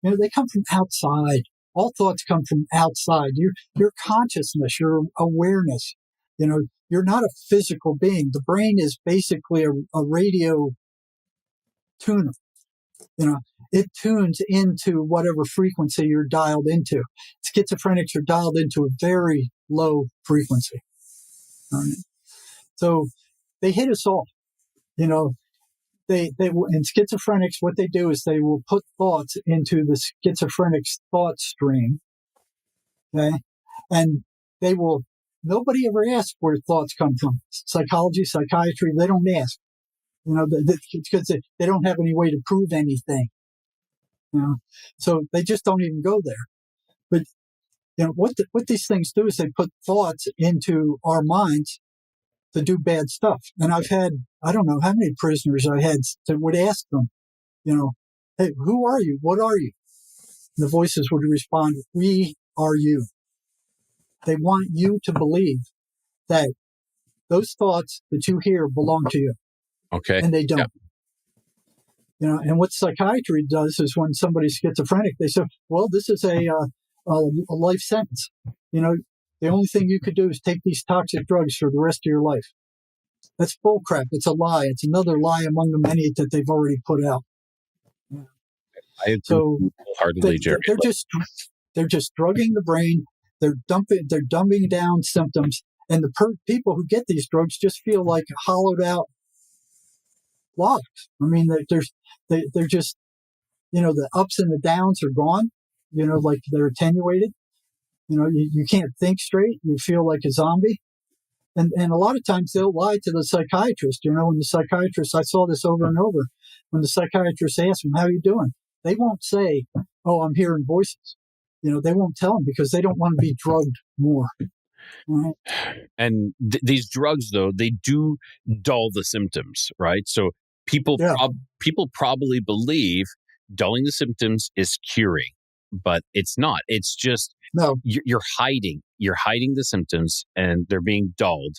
They come from outside. All thoughts come from outside. Your consciousness, your awareness. You're not a physical being. The brain is basically a radio tuner. It tunes into whatever frequency you're dialed into. Schizophrenics are dialed into a very low frequency. So they hit us all. In schizophrenics, what they do is they will put thoughts into the schizophrenic's thought stream. Okay. And nobody ever asks where thoughts come from. Psychology, psychiatry, they don't ask. Because they don't have any way to prove anything. So they just don't even go there. But what these things do is they put thoughts into our minds to do bad stuff. And I've had, I don't know how many prisoners I had that would ask them, hey, who are you? What are you? And the voices would respond, we are you. They want you to believe that those thoughts that you hear belong to you. Okay. And they don't. Yeah. And what psychiatry does is when somebody's schizophrenic, they say, well, this is a life sentence. The only thing you could do is take these toxic drugs for the rest of your life. That's bullcrap. It's a lie. It's another lie among the many that they've already put out. I agree wholeheartedly, Jerry. They're just drugging the brain. They're dumbing down symptoms, and the people who get these drugs just feel like hollowed out logs. I mean, they're just, the ups and the downs are gone. Like they're attenuated. You can't think straight. You feel like a zombie. And a lot of times they'll lie to the psychiatrist. When the psychiatrist, I saw this over and over, when the psychiatrist asks them, how are you doing? They won't say, oh, I'm hearing voices. They won't tell them because they don't want to be drugged more. Right? And these drugs, though, they do dull the symptoms, right? So people probably believe dulling the symptoms is curing, but it's not. It's just you're hiding. You're hiding the symptoms, and they're being dulled,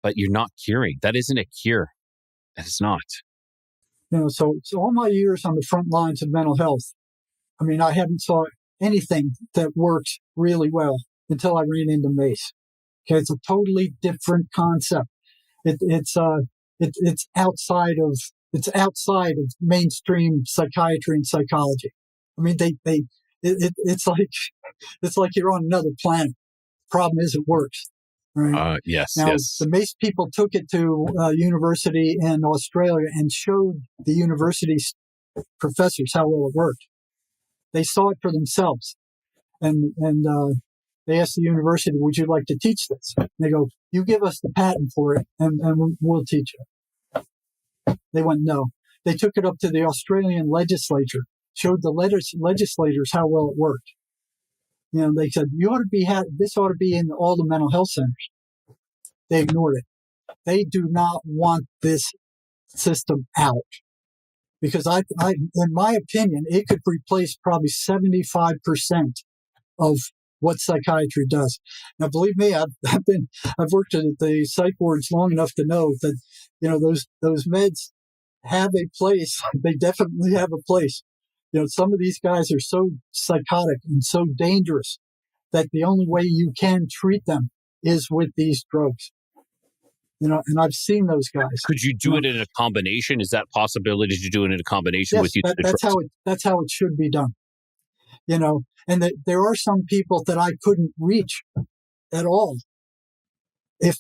but you're not curing. That isn't a cure. It's not. So all my years on the front lines of mental health, I mean, I haven't saw anything that works really well until I ran into Mace. Okay, it's a totally different concept. It's outside of mainstream psychiatry and psychology. I mean, it's like you're on another planet. Problem is, it works. Right? Yes. Now, yes. The Mace people took it to a university in Australia and showed the university's professors how well it worked. They saw it for themselves, and they asked the university, "Would you like to teach this?" And they go, "You give us the patent for it, and we'll teach it." They went, "No." They took it up to the Australian legislature, showed the legislators how well it worked. They said, this ought to be in all the mental health centers. They ignored it. They do not want this system out. Because in my opinion, it could replace probably 75% of what psychiatry does. Now, believe me, I've worked at the psych wards long enough to know that, those meds have a place. They definitely have a place. Some of these guys are so psychotic and so dangerous that the only way you can treat them is with these drugs. And I've seen those guys. Could you do it in a combination? Is that possibility to do it in a combination with you? That's how it should be done. And there are some people that I couldn't reach at all if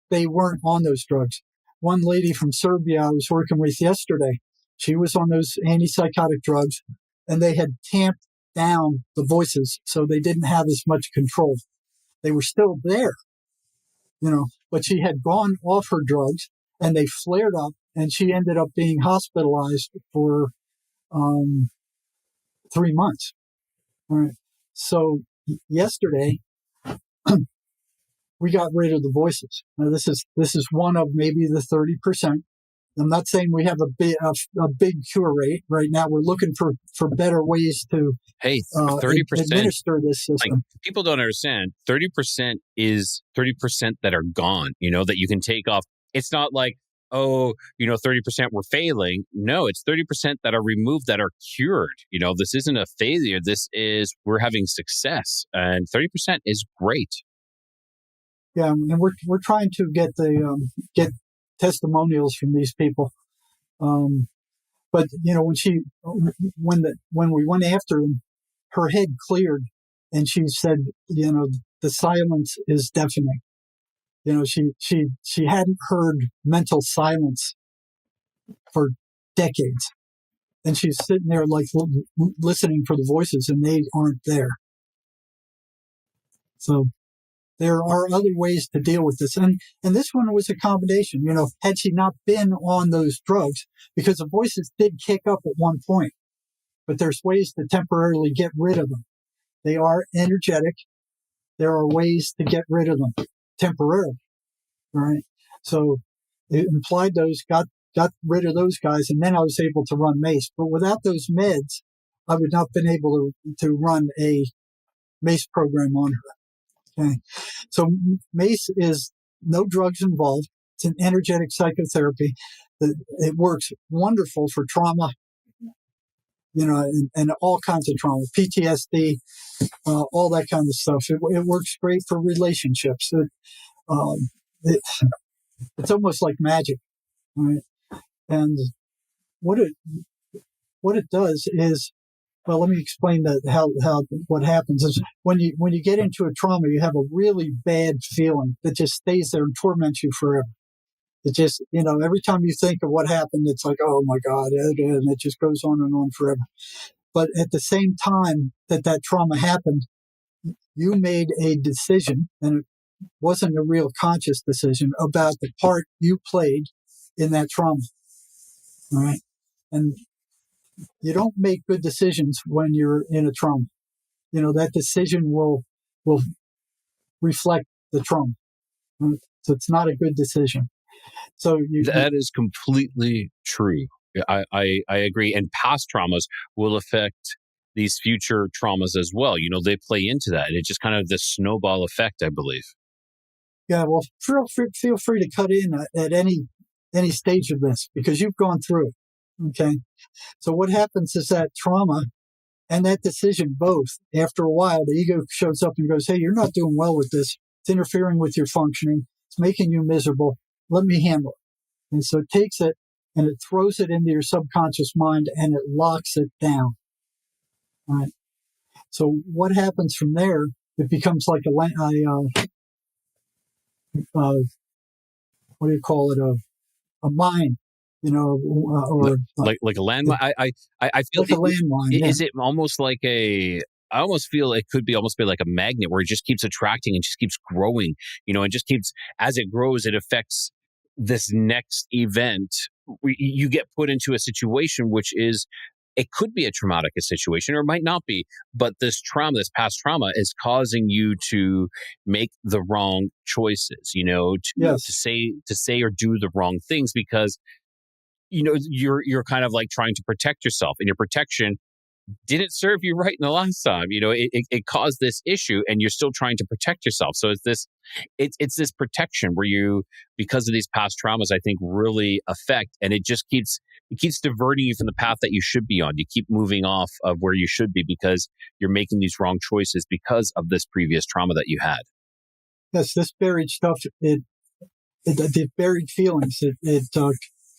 they weren't on those drugs. One lady from Serbia I was working with yesterday, she was on those antipsychotic drugs, and they had tamped down the voices so they didn't have as much control. They were still there, but she had gone off her drugs and they flared up, and she ended up being hospitalized for 3 months. All right. So yesterday, we got rid of the voices. Now, this is one of maybe the 30%. I'm not saying we have a big cure rate right now. We're looking for better ways to 30% administer this system. Like, people don't understand. 30% is 30% that are gone. That you can take off. It's not like 30% were failing. No, it's 30% that are removed that are cured. This isn't a failure. This is we're having success, and 30% is great. Yeah, and we're trying to get get testimonials from these people. But when we went after them, her head cleared, and she said, the silence is deafening. She hadn't heard mental silence for decades, and she's sitting there like listening for the voices, and they aren't there. So there are other ways to deal with this. And this one was a combination. Had she not been on those drugs, because the voices did kick up at one point, but there's ways to temporarily get rid of them. They are energetic. There are ways to get rid of them temporarily. Right? So it implied those, got rid of those guys, and then I was able to run Mace. But without those meds, I would not have been able to run a Mace program on her. Okay. So Mace is no drugs involved. It's an energetic psychotherapy. It works wonderful for trauma, and all kinds of trauma, PTSD, all that kind of stuff. It works great for relationships. It's almost like magic, right? And what it does is, well, let me explain how what happens is when you get into a trauma, you have a really bad feeling that just stays there and torments you forever. It just, every time you think of what happened, it's like, oh my God, and it just goes on and on forever. But at the same time that trauma happened, you made a decision, and it wasn't a real conscious decision, about the part you played in that trauma. All right. And you don't make good decisions when you're in a trauma. That decision will reflect the trauma. Right? So it's not a good decision. So that is completely true. I agree. And past traumas will affect these future traumas as well. They play into that. And it's just kind of this snowball effect, I believe. Yeah, well, feel free to cut in at any stage of this, because you've gone through it. Okay. So what happens is that trauma and that decision both, after a while, the ego shows up and goes, hey, you're not doing well with this. It's interfering with your functioning. It's making you miserable. Let me handle it. And so it takes it and it throws it into your subconscious mind and it locks it down. All right. So what happens from there? It becomes like what do you call it? A mine, or like a landmine. I feel like a landmine. Is it almost like I almost feel it could be almost be like a magnet where it just keeps attracting and just keeps growing, and just keeps, as it grows, it affects this next event. You get put into a situation which is, it could be a traumatic situation or it might not be, but this past trauma is causing you to make the wrong choices, to say or do the wrong things, because you're kind of like trying to protect yourself, and your protection didn't serve you right in the last time. It caused this issue, and you're still trying to protect yourself. So it's this protection where you, because of these past traumas, I think really affect, and it keeps diverting you from the path that you should be on. You keep moving off of where you should be because you're making these wrong choices because of this previous trauma that you had. Yes, this buried stuff, the buried feelings, it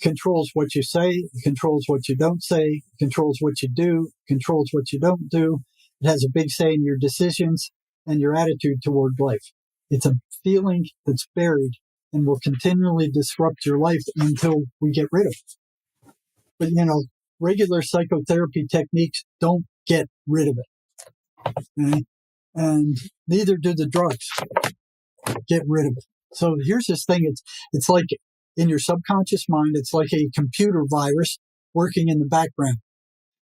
controls what you say, it controls what you don't say, it controls what you do, controls what you don't do. It has a big say in your decisions and your attitude toward life. It's a feeling that's buried and will continually disrupt your life until we get rid of it. But, regular psychotherapy techniques don't get rid of it. Okay? And neither do the drugs get rid of it. So here's this thing. It's like in your subconscious mind, it's like a computer virus working in the background.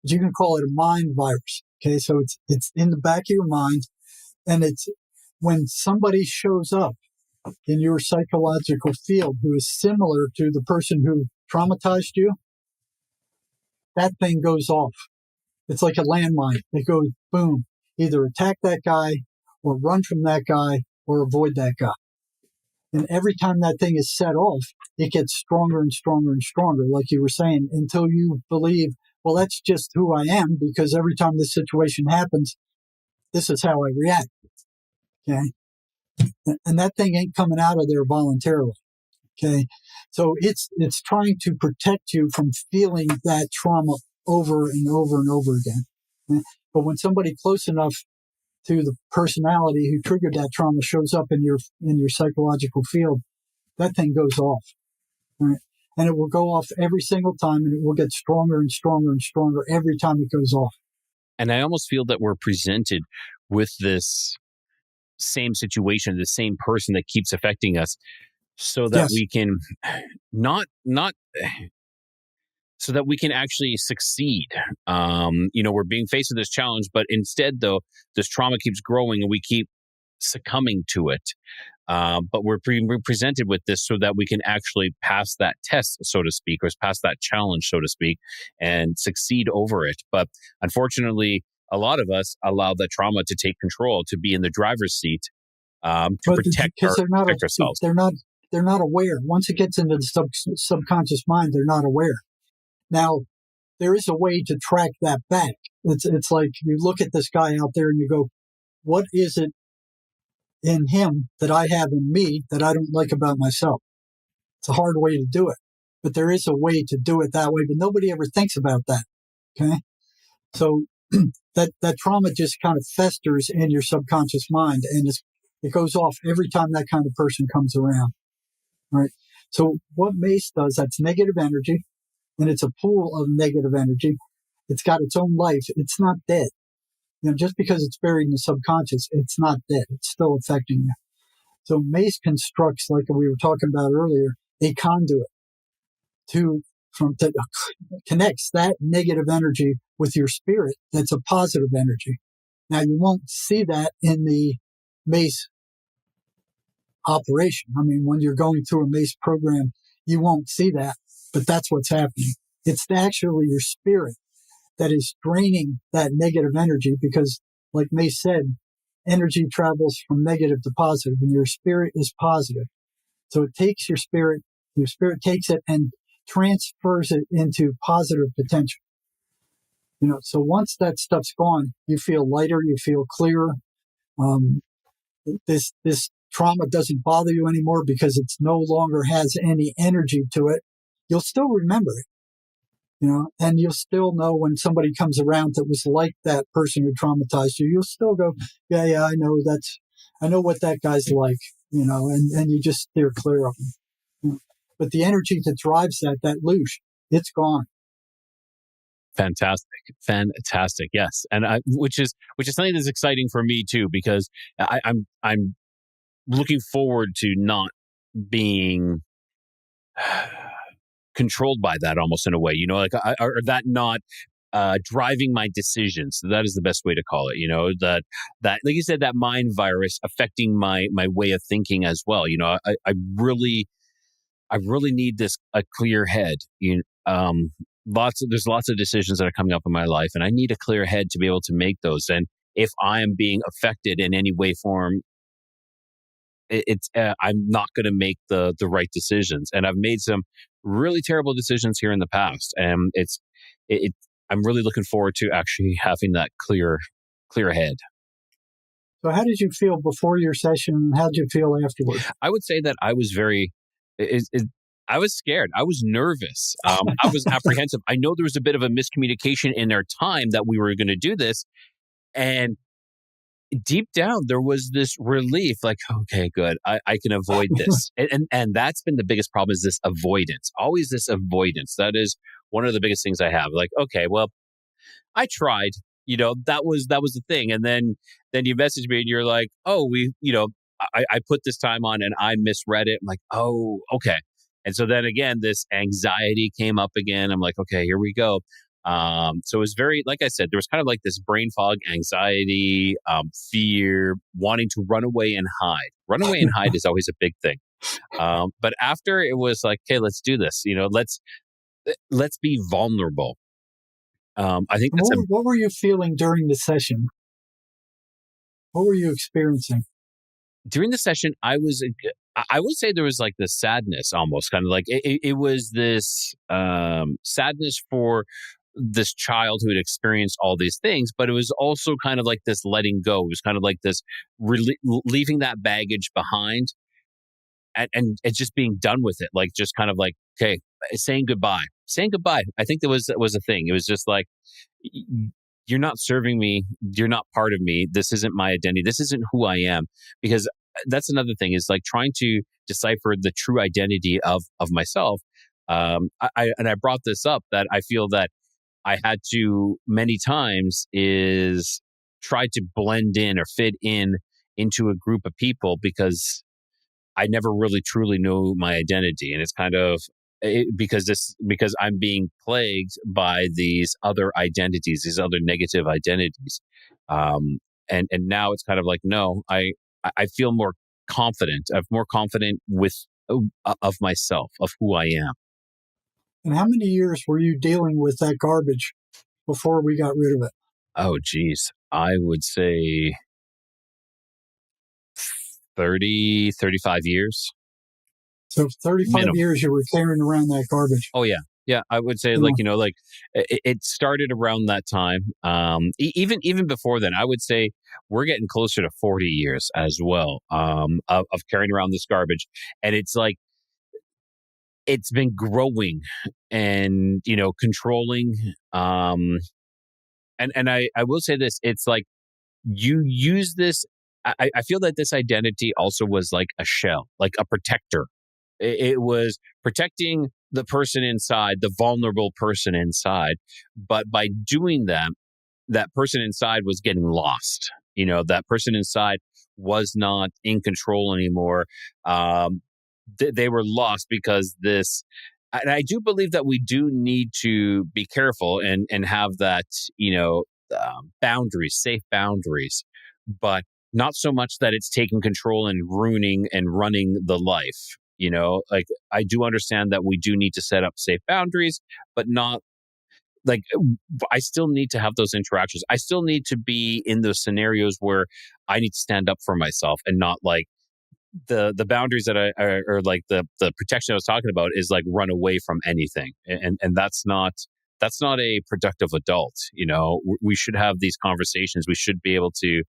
but you can call it a mind virus. Okay, so it's in the back of your mind, and it's when somebody shows up in your psychological field who is similar to the person who traumatized you, that thing goes off. It's like a landmine. It goes boom. Either attack that guy or run from that guy or avoid that guy. And every time that thing is set off, it gets stronger and stronger and stronger, like you were saying, until you believe, well, that's just who I am, because every time this situation happens, this is how I react. Okay. And that thing ain't coming out of there voluntarily. Okay. So it's trying to protect you from feeling that trauma over and over and over again. Okay? But when somebody close enough to the personality who triggered that trauma shows up in your psychological field, that thing goes off. Right? And it will go off every single time, and it will get stronger and stronger and stronger every time it goes off. And I almost feel that we're presented with this same situation, the same person that keeps affecting us, so that we can not so that we can actually succeed. We're being faced with this challenge, but instead, though, this trauma keeps growing and we keep succumbing to it. But we're presented with this so that we can actually pass that test, so to speak, or pass that challenge, so to speak, and succeed over it. But unfortunately, a lot of us allow the trauma to take control, to be in the driver's seat, to protect ourselves. They're not aware. Once it gets into the subconscious mind, they're not aware. Now, there is a way to track that back. It's like you look at this guy out there and you go, what is it in him that I have in me that I don't like about myself? It's a hard way to do it, but there is a way to do it that way, but nobody ever thinks about that. Okay. So that trauma just kind of festers in your subconscious mind, and it goes off every time that kind of person comes around. Right. So what Mace does, that's negative energy, and it's a pool of negative energy. It's got its own life. It's not dead. Just because it's buried in the subconscious, it's not dead. It's still affecting you. So Mace constructs, like we were talking about earlier, a conduit that connects that negative energy with your spirit. That's a positive energy. Now, you won't see that in the Mace operation. I mean, when you're going through a Mace program, you won't see that, but that's what's happening. It's actually your spirit that is draining that negative energy, because, like Mace said, energy travels from negative to positive, and your spirit is positive. So it takes your spirit takes it and transfers it into positive potential. So once that stuff's gone, you feel lighter, you feel clearer. This trauma doesn't bother you anymore because it no longer has any energy to it. You'll still remember it. And you'll still know when somebody comes around that was like that person who traumatized you. You'll still go, yeah, I know what that guy's like, and you just steer clear of him. But the energy that drives that loosh, it's gone. Fantastic. Yes. And which is something that's exciting for me too, because I'm looking forward to not being controlled by that, almost in a way, or that not driving my decisions. That is the best way to call it. That like you said, that mind virus affecting my way of thinking as well. I really need a clear head. There's lots of decisions that are coming up in my life, and I need a clear head to be able to make those. And if I am being affected in any way, form, I'm not going to make the right decisions. And I've made some really terrible decisions here in the past, and I'm really looking forward to actually having that clear head. So how did you feel before your session? How did you feel afterwards? I would say that I was I was scared. I was nervous. I was apprehensive. I know there was a bit of a miscommunication in our time that we were going to do this, and deep down, there was this relief, like, okay, good. I can avoid this. And that's been the biggest problem, is this avoidance. Always this avoidance. That is one of the biggest things I have. Like, okay, well, I tried, that was the thing. And then you message me and you're like, oh, I put this time on and I misread it. I'm like, oh, okay. And so then again, this anxiety came up again. I'm like, okay, here we go. So it was very, like I said, there was kind of like this brain fog, anxiety, fear, wanting to run away and hide. Run away and hide is always a big thing. But after it was like, okay, let's do this. Let's be vulnerable. I think that's what were you feeling during the session? What were you experiencing? During the session, I would say there was like this sadness, almost kind of like it was this sadness for this child who had experienced all these things, but it was also kind of like this letting go. It was kind of like this leaving that baggage behind and just being done with it. Like just kind of like, okay, saying goodbye. I think that was a thing. It was just like, you're not serving me. You're not part of me. This isn't my identity. This isn't who I am. Because that's another thing, is like trying to decipher the true identity of myself. I brought this up that I feel that I had to many times is try to blend in or fit into a group of people, because I never really truly knew my identity. And it's kind of because I'm being plagued by these other identities, these other negative identities. And now it's kind of like, no, I feel more confident. I'm more confident of myself, of who I am. And how many years were you dealing with that garbage before we got rid of it? Oh, geez. I would say 30, 35 years. So 35 Minimum. years you were carrying around that garbage. Oh, yeah. Yeah, I would say it started around that time. Even before then, I would say we're getting closer to 40 years as well of carrying around this garbage. And it's like, it's been growing and, controlling. And I will say this, it's like you use this. I feel that this identity also was like a shell, like a protector. It was protecting the person inside, the vulnerable person inside. But by doing that, that person inside was getting lost. That person inside was not in control anymore. They were lost because this. And I do believe that we do need to be careful and have that, boundaries, safe boundaries, but not so much that it's taking control and ruining and running the life. Like I do understand that we do need to set up safe boundaries, but not like I still need to have those interactions. I still need to be in those scenarios where I need to stand up for myself, and not like the boundaries that or like the protection I was talking about is like run away from anything. And that's not a productive adult. We should have these conversations. We should be able to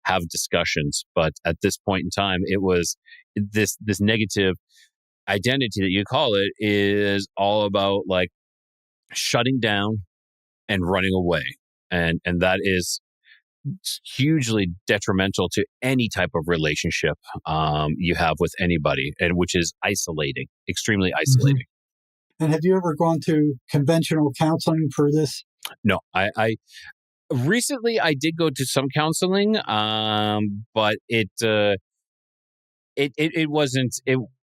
have discussions. But at this point in time, it was this negative identity that you call it is all about like shutting down and running away. And that is hugely detrimental to any type of relationship you have with anybody, and which is isolating, extremely isolating. Mm-hmm. And have you ever gone to conventional counseling for this? No, I recently I did go to some counseling, but it wasn't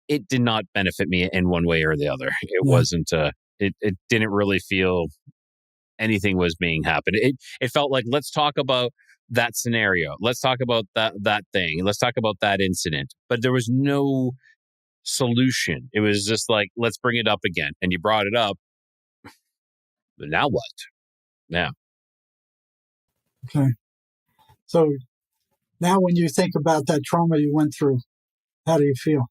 it did not benefit me in one way or the other. It wasn't it didn't really feel anything was being happened. It felt like, let's talk about that scenario. Let's talk about that thing. Let's talk about that incident. But there was no solution. It was just like, let's bring it up again. And you brought it up. But now what? Now. Okay. So now when you think about that trauma you went through, how do you feel?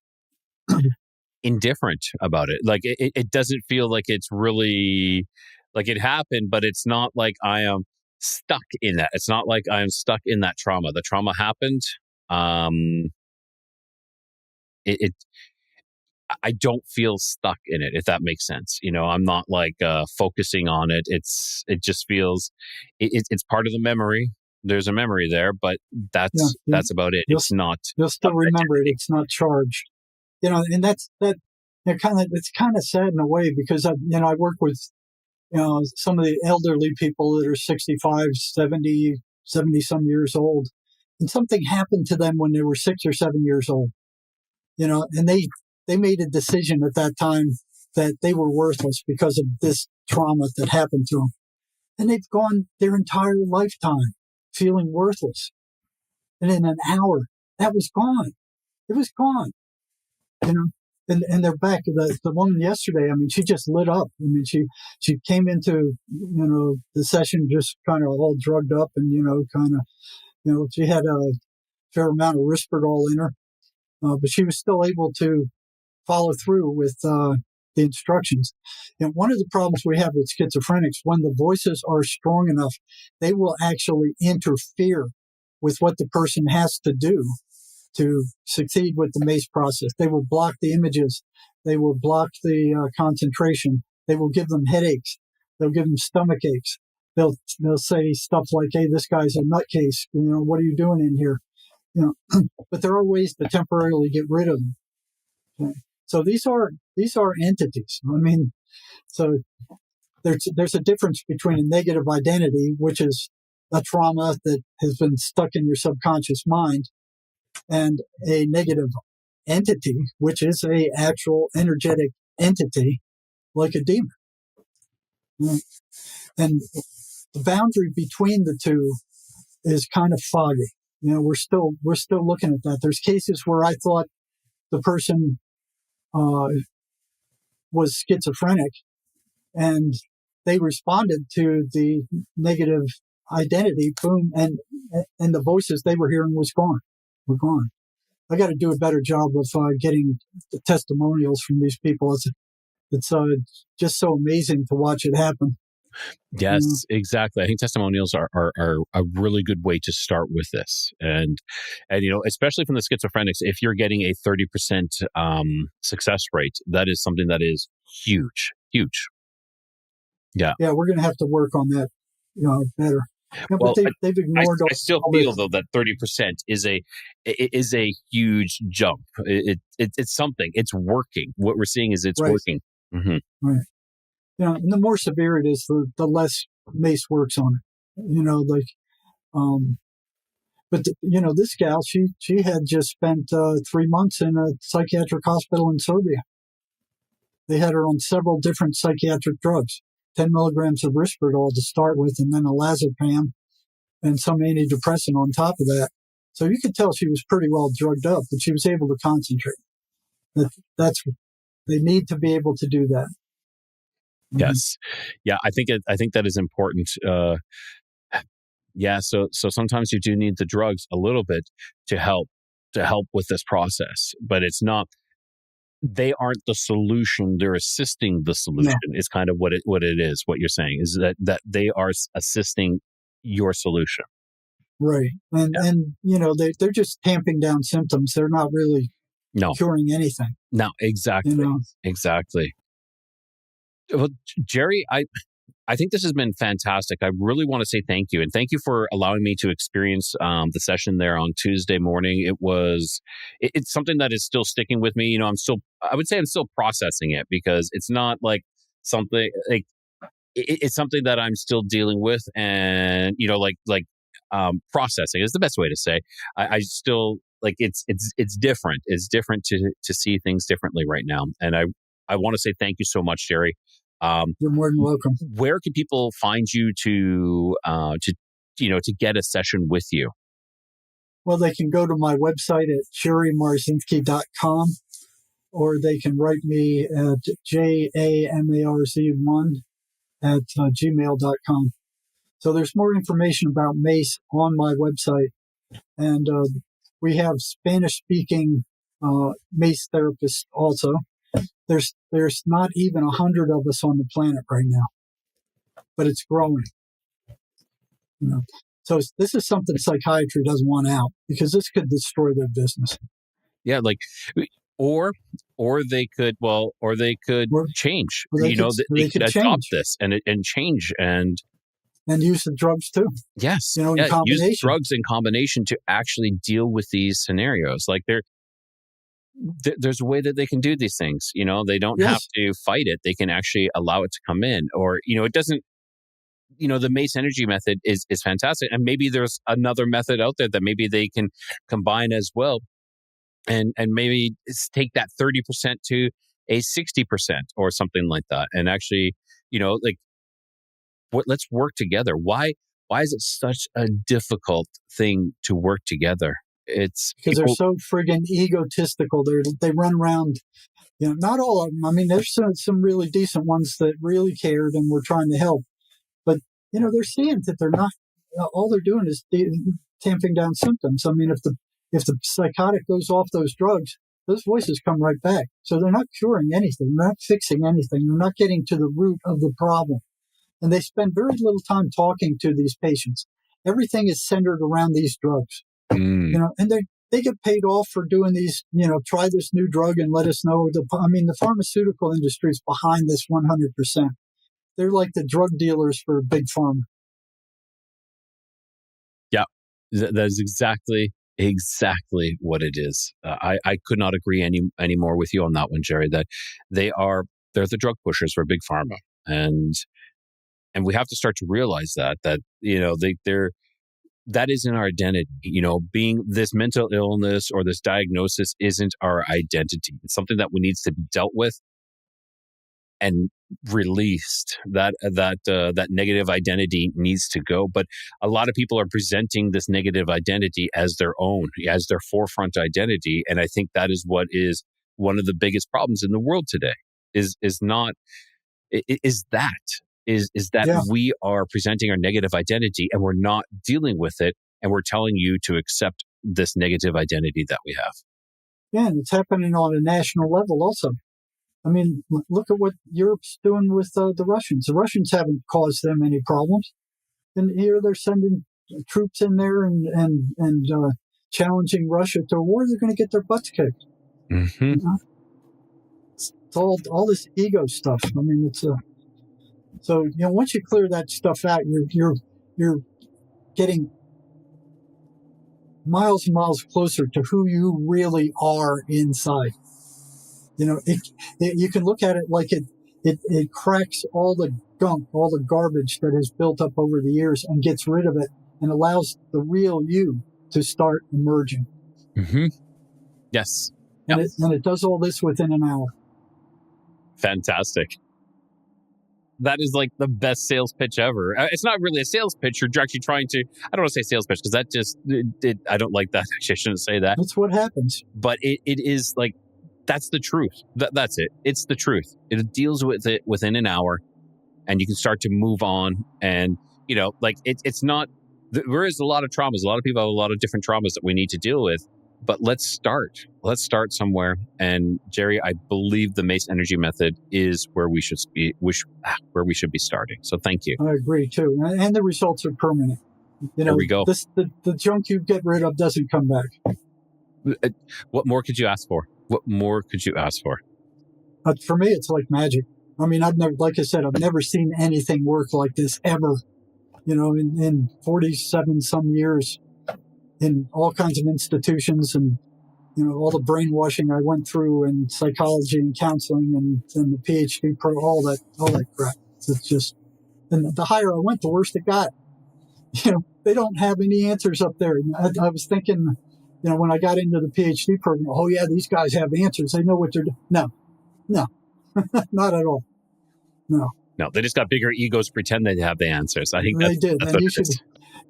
Indifferent about it. Like it doesn't feel like it's really like it happened, but it's not like I am stuck in that. It's not like I am stuck in that trauma. The trauma happened. I don't feel stuck in it, if that makes sense. I'm not like focusing on it. It just feels it's part of the memory. There's a memory there, but that's about it. It's not. You'll still remember it. It's not charged. And it's kind of sad in a way, because I work with some of the elderly people that are 65, 70 some years old, and something happened to them when they were 6 or 7 years old. And they made a decision at that time that they were worthless because of this trauma that happened to them. and they've gone their entire lifetime feeling worthless. And in an hour, that was gone. It was gone, you know. And they're back. The woman yesterday, I mean, she just lit up. I mean, she came into, the session just kind of all drugged up and, she had a fair amount of Risperdal in her, but she was still able to follow through with the instructions. And one of the problems we have with schizophrenics, when the voices are strong enough, they will actually interfere with what the person has to do to succeed with the Mace process. They will block the images. They will block the concentration. They will give them headaches. They'll give them stomach aches. They'll say stuff like, "Hey, this guy's a nutcase. What are you doing in here?" But there are ways to temporarily get rid of them. Okay. So these are entities. I mean, so there's a difference between a negative identity, which is a trauma that has been stuck in your subconscious mind, and a negative entity, which is a actual energetic entity like a demon. And the boundary between the two is kind of foggy. We're still looking at that. There's cases where I thought the person was schizophrenic, and they responded to the negative identity, boom, and the voices they were hearing were gone. I got to do a better job of getting the testimonials from these people. It's just so amazing to watch it happen. Yes, exactly. I think testimonials are a really good way to start with this. And especially from the schizophrenics, if you're getting a 30% success rate, that is something that is huge. Yeah. Yeah, we're going to have to work on that, better. Well, but they've ignored. I still feel though that 30% is a huge jump. It's something. It's working. What we're seeing is it's working. Mm-hmm. Right. And the more severe it is, the less Mace works on it. But this gal, she had just spent 3 months in a psychiatric hospital in Serbia. They had her on several different psychiatric drugs, 10 milligrams of Risperdal to start with, and then a Lazepam and some antidepressant on top of that. So you could tell she was pretty well drugged up, but she was able to concentrate. They need to be able to do that. Yes. Yeah, I think that is important. So sometimes you do need the drugs a little bit to help with this process, but it's not. They aren't the solution. They're assisting the solution. No. Is kind of what it is. What you're saying is that they are assisting your solution. Right. And they're just tamping down symptoms. They're not really curing anything. No, exactly. Exactly. Well, Jerry, I think this has been fantastic. I really want to say thank you. And thank you for allowing me to experience the session there on Tuesday morning. It's something that is still sticking with me. I would say I'm still processing it, because it's not like something like it's something that I'm still dealing with, and processing is the best way to say. I still like it's different. It's different to see things differently right now. And I want to say thank you so much, Jerry. You're more than welcome. Where can people find you to get a session with you? Well, they can go to my website at jerrymarzinsky.com, or they can write me at jamarz1@gmail.com. So there's more information about Mace on my website. And we have Spanish-speaking Mace therapists also. There's not even 100 of us on the planet right now, but it's growing. So this is something psychiatry doesn't want out, because this could destroy their business. Yeah, or they could change. They could adopt this and change and use the drugs too. Yes, in combination. Use drugs in combination to actually deal with these scenarios. Like there's a way that they can do these things. They don't have to fight it. They can actually allow it to come in, or it doesn't. The Mace energy method is fantastic, and maybe there's another method out there that maybe they can combine as well, and maybe take that 30% to a 60% or something like that, and actually, let's work together. Why is it such a difficult thing to work together? It's because they're so friggin' egotistical. They run around, not all of them. I mean, there's some really decent ones that really cared and were trying to help. But, they're seeing that they're not, all they're doing is tamping down symptoms. I mean, if the psychotic goes off those drugs, those voices come right back. So they're not curing anything. They're not fixing anything. They're not getting to the root of the problem. And they spend very little time talking to these patients. Everything is centered around these drugs. And they get paid off for doing these, try this new drug and let us know. The pharmaceutical industry is behind this 100%. They're like the drug dealers for big pharma. Yeah, that is exactly what it is. I could not agree any more with you on that one, Jerry, that they're the drug pushers for big pharma. And we have to start to realize that they're that isn't our identity. Being this mental illness or this diagnosis isn't our identity. It's something that needs to be dealt with and released. That negative identity needs to go. But a lot of people are presenting this negative identity as their own, as their forefront identity. And I think that is what is one of the biggest problems in the world today. Is that we are presenting our negative identity and we're not dealing with it, and we're telling you to accept this negative identity that we have. Yeah, and it's happening on a national level also. I mean, look at what Europe's doing with the Russians. The Russians haven't caused them any problems. And here they're sending troops in there and challenging Russia to a war. They're going to get their butts kicked. Mm-hmm. It's all this ego stuff. I mean, it's so once you clear that stuff out, you're getting miles and miles closer to who you really are inside. You can look at it like it cracks all the gunk, all the garbage that has built up over the years and gets rid of it and allows the real you to start emerging. Mm-hmm. Yes. Yep. And it does all this within an hour. Fantastic. That is like the best sales pitch ever. It's not really a sales pitch. You're actually trying to, I don't want to say sales pitch because that just, I don't like that. Actually, I shouldn't say that. That's what happens. But it is like, that's the truth. That's it. It's the truth. It deals with it within an hour and you can start to move on. And, it's not, there is a lot of traumas. A lot of people have a lot of different traumas that we need to deal with. But let's start somewhere. And Jerry, I believe the Mace energy method is where we should be, where we should be starting. So thank you. I agree too. And the results are permanent. There we go. The junk you get rid of doesn't come back. What more could you ask for? What more could you ask for? For me, it's like magic. I mean, I've never seen anything work like this ever. In 47 some years. In all kinds of institutions and, all the brainwashing I went through and psychology and counseling and the PhD all that crap. It's just, and the higher I went, the worse it got. They don't have any answers up there. I was thinking, when I got into the PhD program, oh yeah, these guys have answers. They know what they're doing. No, not at all. No, they just got bigger egos, pretend they have the answers. I think they did. That's and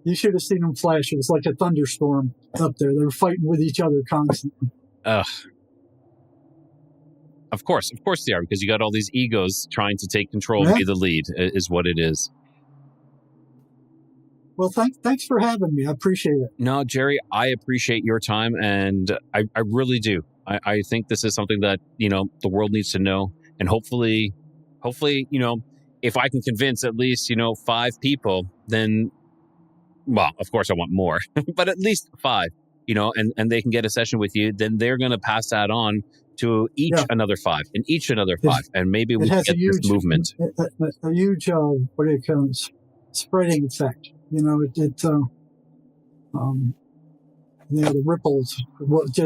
you should have seen them flash. It was like a thunderstorm up there. They were fighting with each other constantly. Of course they are, because you got all these egos trying to take control and be the lead is what it is. Well, thanks for having me. I appreciate it. No, Jerry, I appreciate your time, and I really do. I think this is something that, the world needs to know, and hopefully, if I can convince at least, 5 people, then, well, of course I want more, but at least 5, and they can get a session with you, then they're going to pass that on to another 5 and each another 5. And maybe we can get this movement. A huge, what do you call it, spreading effect. The ripples,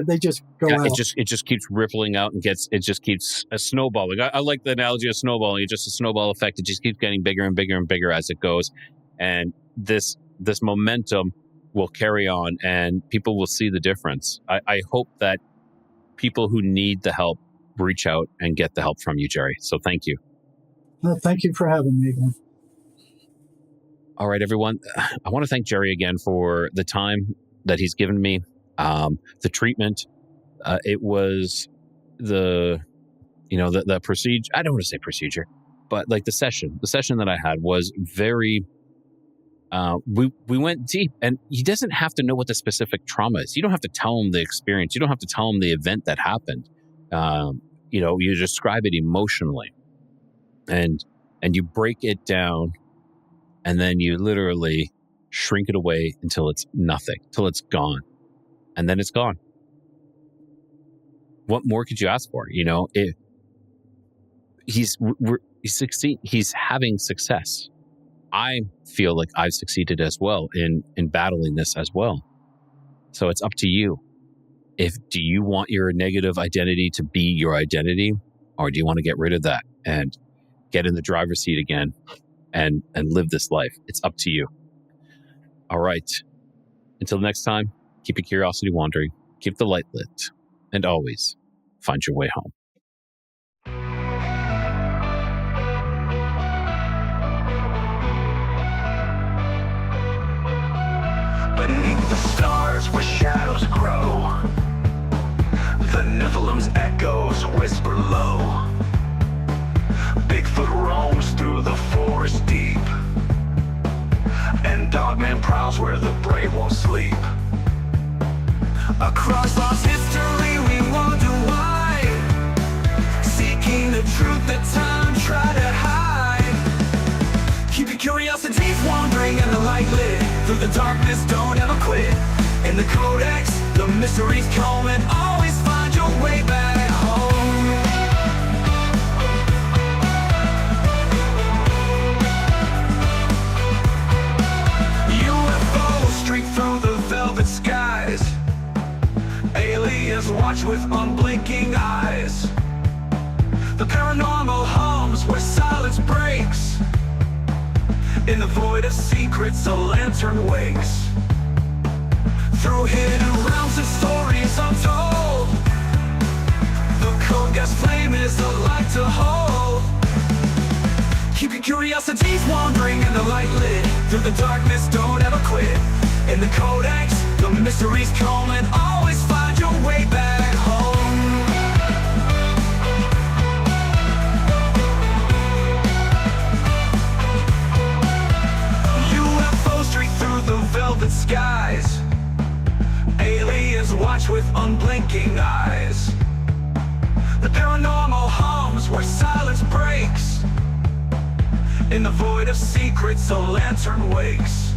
they just go out. It just keeps rippling out and it just keeps snowballing. I like the analogy of snowballing. It's just a snowball effect. It just keeps getting bigger and bigger and bigger as it goes. And this momentum will carry on and people will see the difference. I hope that people who need the help reach out and get the help from you, Jerry. So thank you. Well, thank you for having me again. All right, everyone. I want to thank Jerry again for the time that he's given me, the treatment. It was the procedure. I don't want to say procedure, but like the session that I had was very, we went deep, and he doesn't have to know what the specific trauma is. You don't have to tell him the experience. You don't have to tell him the event that happened. You describe it emotionally, and you break it down, and then you literally shrink it away until it's nothing, till it's gone, and then it's gone. What more could you ask for? He's having success. I feel like I've succeeded as well in battling this as well. So it's up to you. Do you want your negative identity to be your identity, or do you want to get rid of that and get in the driver's seat again and live this life? It's up to you. All right. Until next time, keep your curiosity wandering, keep the light lit, and always find your way home. Beneath the stars where shadows grow, the Nephilim's echoes whisper low. Bigfoot roams through the forest deep, and Dogman prowls where the brave won't sleep. Across lost history we wonder why, seeking the truth that time tried to hide. Keep your curiosities wandering and the light lit. Through the darkness, don't ever quit. In the codex, the mysteries come, and always find your way back home. UFOs streak through the velvet skies. Aliens watch with unblinking eyes. The paranormal hums where silence breaks. In the void of secrets, a lantern wakes. Through hidden realms and stories untold, the cold gas flame is a light to hold. Keep your curiosities wandering and the light lit. Through the darkness, don't ever quit. In the codex, the mysteries come, and always find your way back home. Velvet skies, aliens watch with unblinking eyes. The paranormal hums where silence breaks. In the void of secrets, a lantern wakes.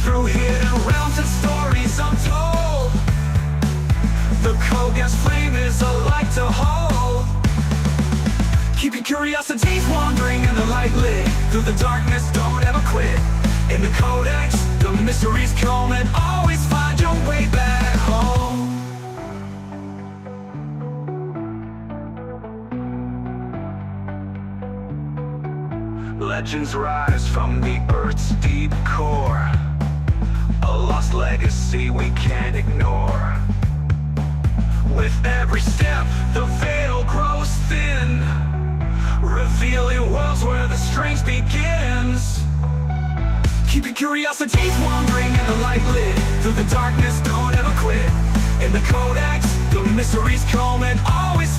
Through hidden realms and stories untold, the cold gas flame is a light to hold. Keep your curiosities wandering and the light lit. Through the darkness, don't ever quit. In the codex, the mysteries come, and always find your way back home. Legends rise from the earth's deep core, a lost legacy we can't ignore. With every step, the veil grows thin, revealing worlds where the strange begins. Keep your curiosities wandering and the light lit. Through the darkness, don't ever quit. In the codex, the mysteries come, and always